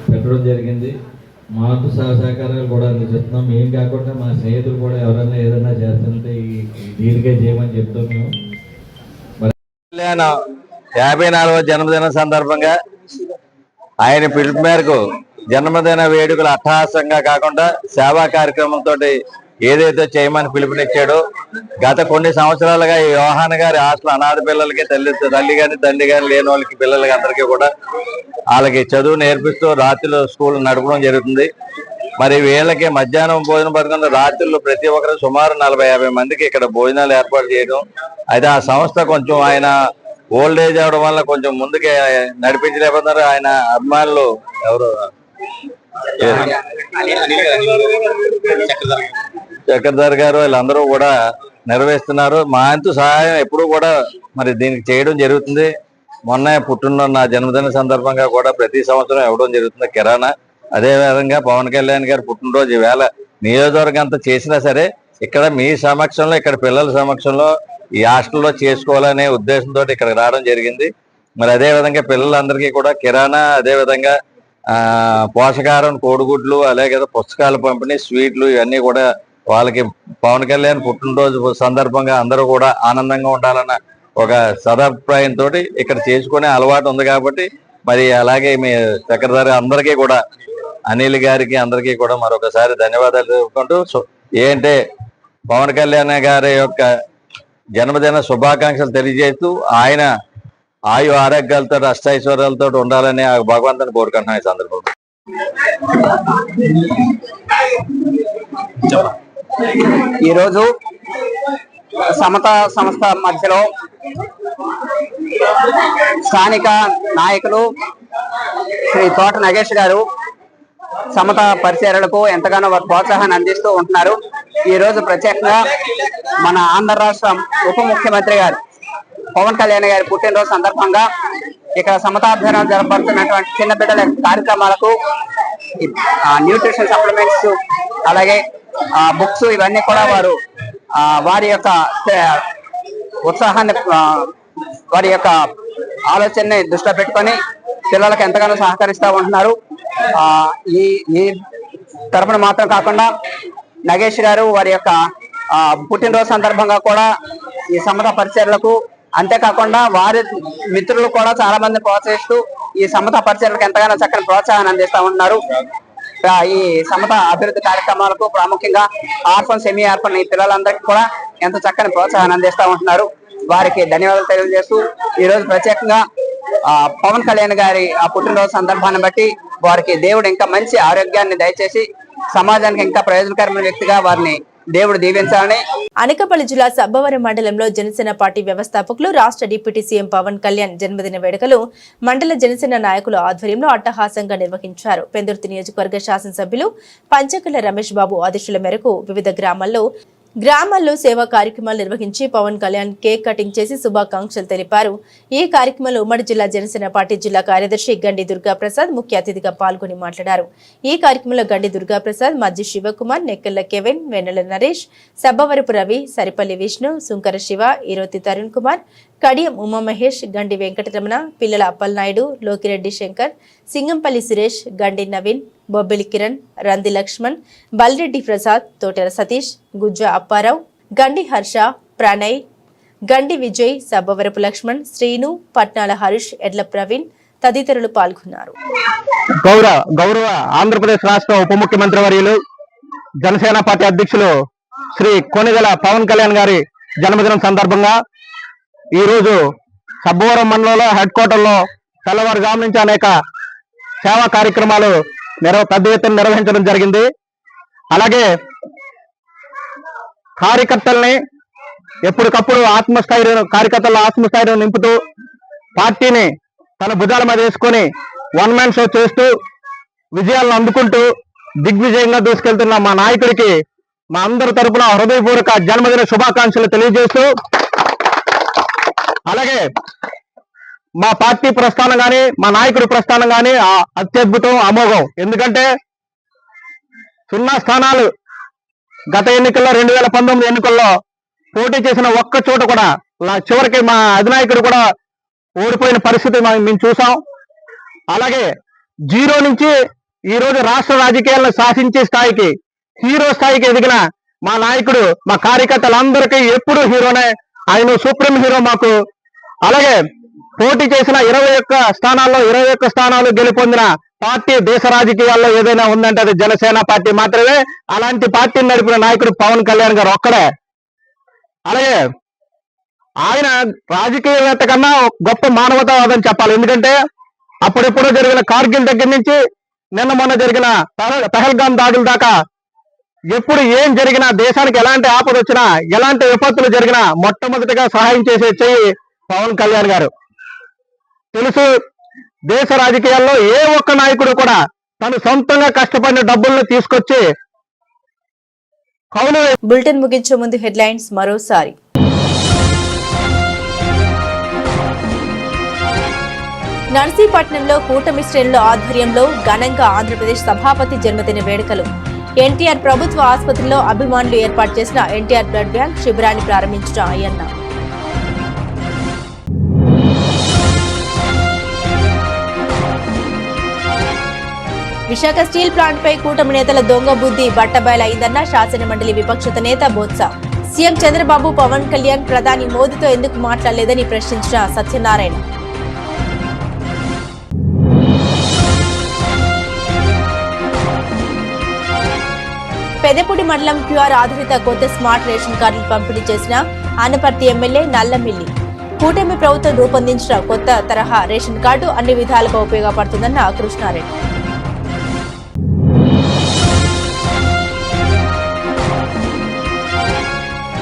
[SPEAKER 5] పెట్టడం జరిగింది. మా వంతు సహకారాలు కూడా అందిస్తున్నాం. ఏం కాకుండా మా స్నేహితులు కూడా ఎవరైనా ఏదైనా చేస్తుంటే దీనికే చేయమని చెప్తాం. మేము
[SPEAKER 22] 54వ జన్మదిన సందర్భంగా ఆయన పిలుపు మేరకు జన్మదిన వేడుకలు అట్టహాసంగా కాకుండా సేవా కార్యక్రమంతో ఏదైతే చేయమని పిలుపునిచ్చాడో గత కొన్ని సంవత్సరాలుగా ఈ యోహాన్ గారి హాస్టల్ అనాథ పిల్లలకి తల్లి కానీ తండ్రి కానీ లేని వాళ్ళకి పిల్లలకి అందరికీ కూడా వాళ్ళకి చదువు నేర్పిస్తూ రాత్రులు స్కూల్ నడపడం జరుగుతుంది. మరి వీళ్ళకి మధ్యాహ్నం భోజనం పథకంలో రాత్రులు ప్రతి ఒక్కరు సుమారు 40-50 మందికి ఇక్కడ భోజనాలు ఏర్పాటు చేయడం. అయితే ఆ సంస్థ కొంచెం ఆయన ఓల్డ్ ఏజ్ అవడం వల్ల కొంచెం ముందుకే నడిపించలేకపోతున్నారు. ఆయన అభిమానులు ఎవరు చక్రధర్ గారు వీళ్ళందరూ కూడా నెరవేరుస్తున్నారు. మా వంతు సహాయం ఎప్పుడు కూడా మరి దీనికి చేయడం జరుగుతుంది. మొన్న పుట్టిన నా జన్మదిన సందర్భంగా కూడా ప్రతి సంవత్సరం ఇవ్వడం జరుగుతుంది కిరాణా. అదే విధంగా పవన్ కళ్యాణ్ గారు పుట్టినరోజు ఈవేళ నియోజకవర్గం అంతా చేసినా సరే ఇక్కడ మీ సమక్షంలో, ఇక్కడ పిల్లల సమక్షంలో ఈ హాస్టల్లో చేసుకోవాలనే ఉద్దేశంతో ఇక్కడ రావడం జరిగింది. మరి అదే విధంగా పిల్లలందరికీ కూడా కిరాణా, అదే విధంగా పోషకాహారం, కోడిగుడ్లు, అలాగే పుస్తకాల పంపిణీ, స్వీట్లు ఇవన్నీ కూడా వాళ్ళకి పవన్ కళ్యాణ్ పుట్టినరోజు సందర్భంగా అందరూ కూడా ఆనందంగా ఉండాలన్న ఒక సదాభిప్రాయంతో ఇక్కడ చేసుకునే అలవాటు ఉంది. కాబట్టి మరి అలాగే మీ సెక్రటరీ అందరికీ కూడా, అనిల్ గారికి అందరికీ కూడా మరొకసారి ధన్యవాదాలు చెప్పుకుంటూ ఏంటంటే పవన్ కళ్యాణ్ గారి యొక్క జన్మదిన శుభాకాంక్షలు తెలియజేస్తూ ఆయన ఆయు ఆరోగ్యాలతో అష్టైశ్వర్యాలతో ఉండాలని ఆ భగవంతుని కోరుకుంటున్నాను. ఈ సందర్భంలో
[SPEAKER 23] ఈరోజు సమతా సంస్థ మధ్యలో స్థానిక నాయకులు శ్రీ తోట నగేష్ గారు సమతా పరిచర్యలకు ఎంతగానో ప్రోత్సాహాన్ని అందిస్తూ ఉంటున్నారు. ఈ రోజు ప్రత్యేకంగా మన ఆంధ్ర రాష్ట్ర ఉప ముఖ్యమంత్రి గారు పవన్ కళ్యాణ్ గారి పుట్టినరోజు సందర్భంగా ఇక్కడ సమతాభియానం జరపడుతున్నటువంటి చిన్న బిడ్డల కార్యక్రమాలకు న్యూట్రిషన్ సప్లిమెంట్స్, అలాగే బుక్స్, ఇవన్నీ కూడా వారు వారి యొక్క ఉత్సాహాన్ని, వారి యొక్క ఆలోచనని దృష్టిలో పెట్టుకొని పిల్లలకు ఎంతగానో సహకరిస్తూ ఉంటున్నారు. ఈ తరపున మాత్రం కాకుండా నగేష్ గారు వారి యొక్క పుట్టినరోజు సందర్భంగా కూడా ఈ సమతా పరిచర్లకు, అంతేకాకుండా వారి మిత్రులు కూడా చాలా మంది ప్రోత్సహిస్తూ ఈ సమతా పరిచర్లకు ఎంతగానో చక్కని ప్రోత్సాహాన్ని అందిస్తూ ఉంటున్నారు. ఈ సమతా అభివృద్ధి కార్యక్రమాలకు ప్రాముఖ్యంగా ఆర్ఫన్, సెమీ ఆర్ఫన్ ఈ పిల్లలందరికీ కూడా ఎంతో చక్కని ప్రోత్సాహాన్ని అందిస్తూ ఉంటున్నారు. వారికి ధన్యవాదాలు తెలియజేస్తూ ఈ రోజు ప్రత్యేకంగా పవన్ కళ్యాణ్ గారి ఆ పుట్టినరోజు సందర్భాన్ని బట్టి వారికి దేవుడు ఇంకా మంచి ఆరోగ్యాన్ని దయచేసి సమాజానికి ఇంకా ప్రయోజనకరమైన వ్యక్తిగా వారిని దేవుడు దీవించాలని.
[SPEAKER 1] అనకాపల్లి జిల్లా సబ్బవరం మండలంలో జనసేన పార్టీ వ్యవస్థాపకులు, రాష్ట్ర డిప్యూటీ సీఎం పవన్ కళ్యాణ్ జన్మదిన వేడుకలు మండల జనసేన నాయకుల ఆధ్వర్యంలో అట్టహాసంగా నిర్వహించారు. పెందుర్తి నియోజకవర్గ శాసనసభ్యులు పంచకల్ల రమేష్ బాబు ఆదేశాల మేరకు వివిధ గ్రామాల్లో సేవా కార్యక్రమాలు నిర్వహించి పవన్ కళ్యాణ్ కేక్ కటింగ్ చేసి శుభాకాంక్షలు తెలిపారు. ఈ కార్యక్రమంలో ఉమ్మడి జిల్లా జనసేన పార్టీ జిల్లా కార్యదర్శి గండి దుర్గాప్రసాద్ ముఖ్య అతిథిగా పాల్గొని మాట్లాడారు. ఈ కార్యక్రమంలో గండి దుర్గాప్రసాద్, మజ్జి శివకుమార్, నెక్కెళ్ల కెవిన్, వెన్నెల నరేష్, సబ్బవరపు రవి, సరిపల్లి విష్ణు, సుంకర శివ, ఈరోతి తరుణ్ కుమార్, కడియం ఉమామహేష్, గండి వెంకటరమణ, పిల్లల అప్పలనాయుడు, లోకిరెడ్డి శంకర్, సింగంపల్లి సురేష్, గండి నవీన్, బొబ్బిలి కిరణ్, రంది లక్ష్మణ్, బల్రెడ్డి ప్రసాద్, తోటెల సతీష్, గుజ్జ అప్పారావు, గండి హర్ష, ప్రణయ్, గండి విజయ్, సబ్బవరపు లక్ష్మణ్, శ్రీను, పట్నాల హరీష్, ఎడ్ల ప్రవీణ్ తదితరులు పాల్గొన్నారు.
[SPEAKER 11] గౌరవ ఆంధ్రప్రదేశ్ రాష్ట్ర ఉప ముఖ్యమంత్రి వర్యులు జనసేన పార్టీ అధ్యక్షులు శ్రీ కొనిదెల పవన్ కళ్యాణ్ గారి జన్మదినం సందర్భంగా ఈరోజు సబ్బవరం మండలంలో హెడ్ క్వార్టర్లో తెల్లవారుజాము నుంచి అనేక సేవా కార్యక్రమాలు పెద్ద ఎత్తున నిర్వహించడం జరిగింది. అలాగే కార్యకర్తల్ని ఎప్పటికప్పుడు కార్యకర్తల ఆత్మస్థైర్యం నింపుతూ పార్టీని తన భుజాల మీద వేసుకొని వన్ మ్యాన్ షో చేస్తూ విజయాలను అందుకుంటూ దిగ్విజయంగా దూసుకెళ్తున్న మా నాయకుడికి మా అందరి తరపున హృదయపూర్వక జన్మదిన శుభాకాంక్షలు తెలియజేస్తూ, అలాగే మా పార్టీ ప్రస్థానం కానీ మా నాయకుడి ప్రస్థానం కానీ అత్యద్భుతం, అమోఘం. ఎందుకంటే 0 స్థానాలు గత ఎన్నికల్లో 2019 ఎన్నికల్లో పోటీ చేసిన ఒక్క చోట కూడా చివరికి మా అధినాయకుడు కూడా ఓడిపోయిన పరిస్థితి మేము చూసాం. అలాగే 0 నుంచి ఈ రోజు రాష్ట్ర రాజకీయాలను శాసించే స్థాయికి, హీరో స్థాయికి ఎదిగిన మా నాయకుడు మా కార్యకర్తలందరికీ ఎప్పుడు హీరోనే. ఆయన సుప్రీం హీరో మాకు. అలాగే పోటీ చేసిన 21 స్థానాల్లో 21 స్థానాలు గెలుపొందిన పార్టీ దేశ రాజకీయాల్లో ఏదైనా ఉందంటే అది జనసేన పార్టీ మాత్రమే. అలాంటి పార్టీని నడిపిన నాయకుడు పవన్ కళ్యాణ్ గారు ఒక్కడే. అలాగే ఆయన రాజకీయవేత్త కన్నా గొప్ప మానవతావాదం చెప్పాలి. ఎందుకంటే అప్పుడెప్పుడో జరిగిన కార్గిల్ దగ్గర నుంచి నిన్న మొన్న జరిగిన పహల్గాం దాడుల దాకా ఎప్పుడు ఏం జరిగినా, దేశానికి ఎలాంటి ఆపద వచ్చినా, ఎలాంటి విపత్తులు జరిగినా మొట్టమొదటిగా సహాయం చేసే చెయ్యి పవన్ కళ్యాణ్ గారు. తెలుసు, దేశ రాజకీయాల్లో ఏ ఒక్క నాయకుడు కూడా తను సొంతంగా కష్టపడిన డబ్బులను తీసుకొచ్చి కౌలు.
[SPEAKER 1] బులెటిన్ ముగించే ముందు హెడ్లైన్స్ మరోసారి. నర్సీపట్నంలో కూటమి శ్రేణుల ఆధ్వర్యంలో ఘనంగా ఆంధ్రప్రదేశ్ సభాపతి జన్మదిన వేడుకలు. ఎన్టీఆర్ ప్రభుత్వ ఆసుపత్రిలో అభిమానులు ఏర్పాటు చేసిన ఎన్టీఆర్ బ్లడ్ బ్యాంక్ శిబిరాన్ని ప్రారంభించిన అయ్యన్న. విశాఖ స్టీల్ ప్లాంట్ పై కూటమి నేతల దొంగ బుద్ధి బట్టబయలైందన్న శాసనమండలి విపక్షత నేత బొత్స. సీఎం చంద్రబాబు, పవన్ కళ్యాణ్ ప్రధాని మోదీతో ఎందుకు మాట్లాడలేదని ప్రశ్నించిన సత్యనారాయణ. పెదపూడి మండలం క్యూఆర్ ఆధారిత కొత్త స్మార్ట్ రేషన్ కార్డులు పంపిణీ చేసిన ఆనపర్తి ఎమ్మెల్యే నల్లమిల్లి. కూటమి ప్రభుత్వం రూపొందించిన కొత్త తరహా రేషన్ కార్డు అన్ని విధాలుగా ఉపయోగపడుతుందన్న కృష్ణారెడ్డి.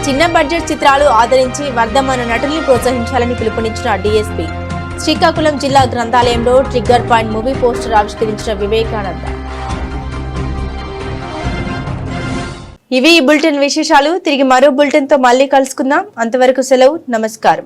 [SPEAKER 1] చిన్న బడ్జెట్ చిత్రాలు ఆదరించి వర్ధమాన నటుల్ని ప్రోత్సహించాలని పిలుపునిచ్చిన డీఎస్పీ. శ్రీకాకుళం జిల్లా గ్రంథాలయంలో ట్రిగ్గర్ పాయింట్ మూవీ పోస్టర్ ఆవిష్కరించిన వివేకానంద. ఇవి ఈ బులెటిన్ విశేషాలు. తిరిగి మరో బులెటిన్ తో మళ్ళీ కలుసుకుందాం. అంతవరకు సెలవు. నమస్కారం.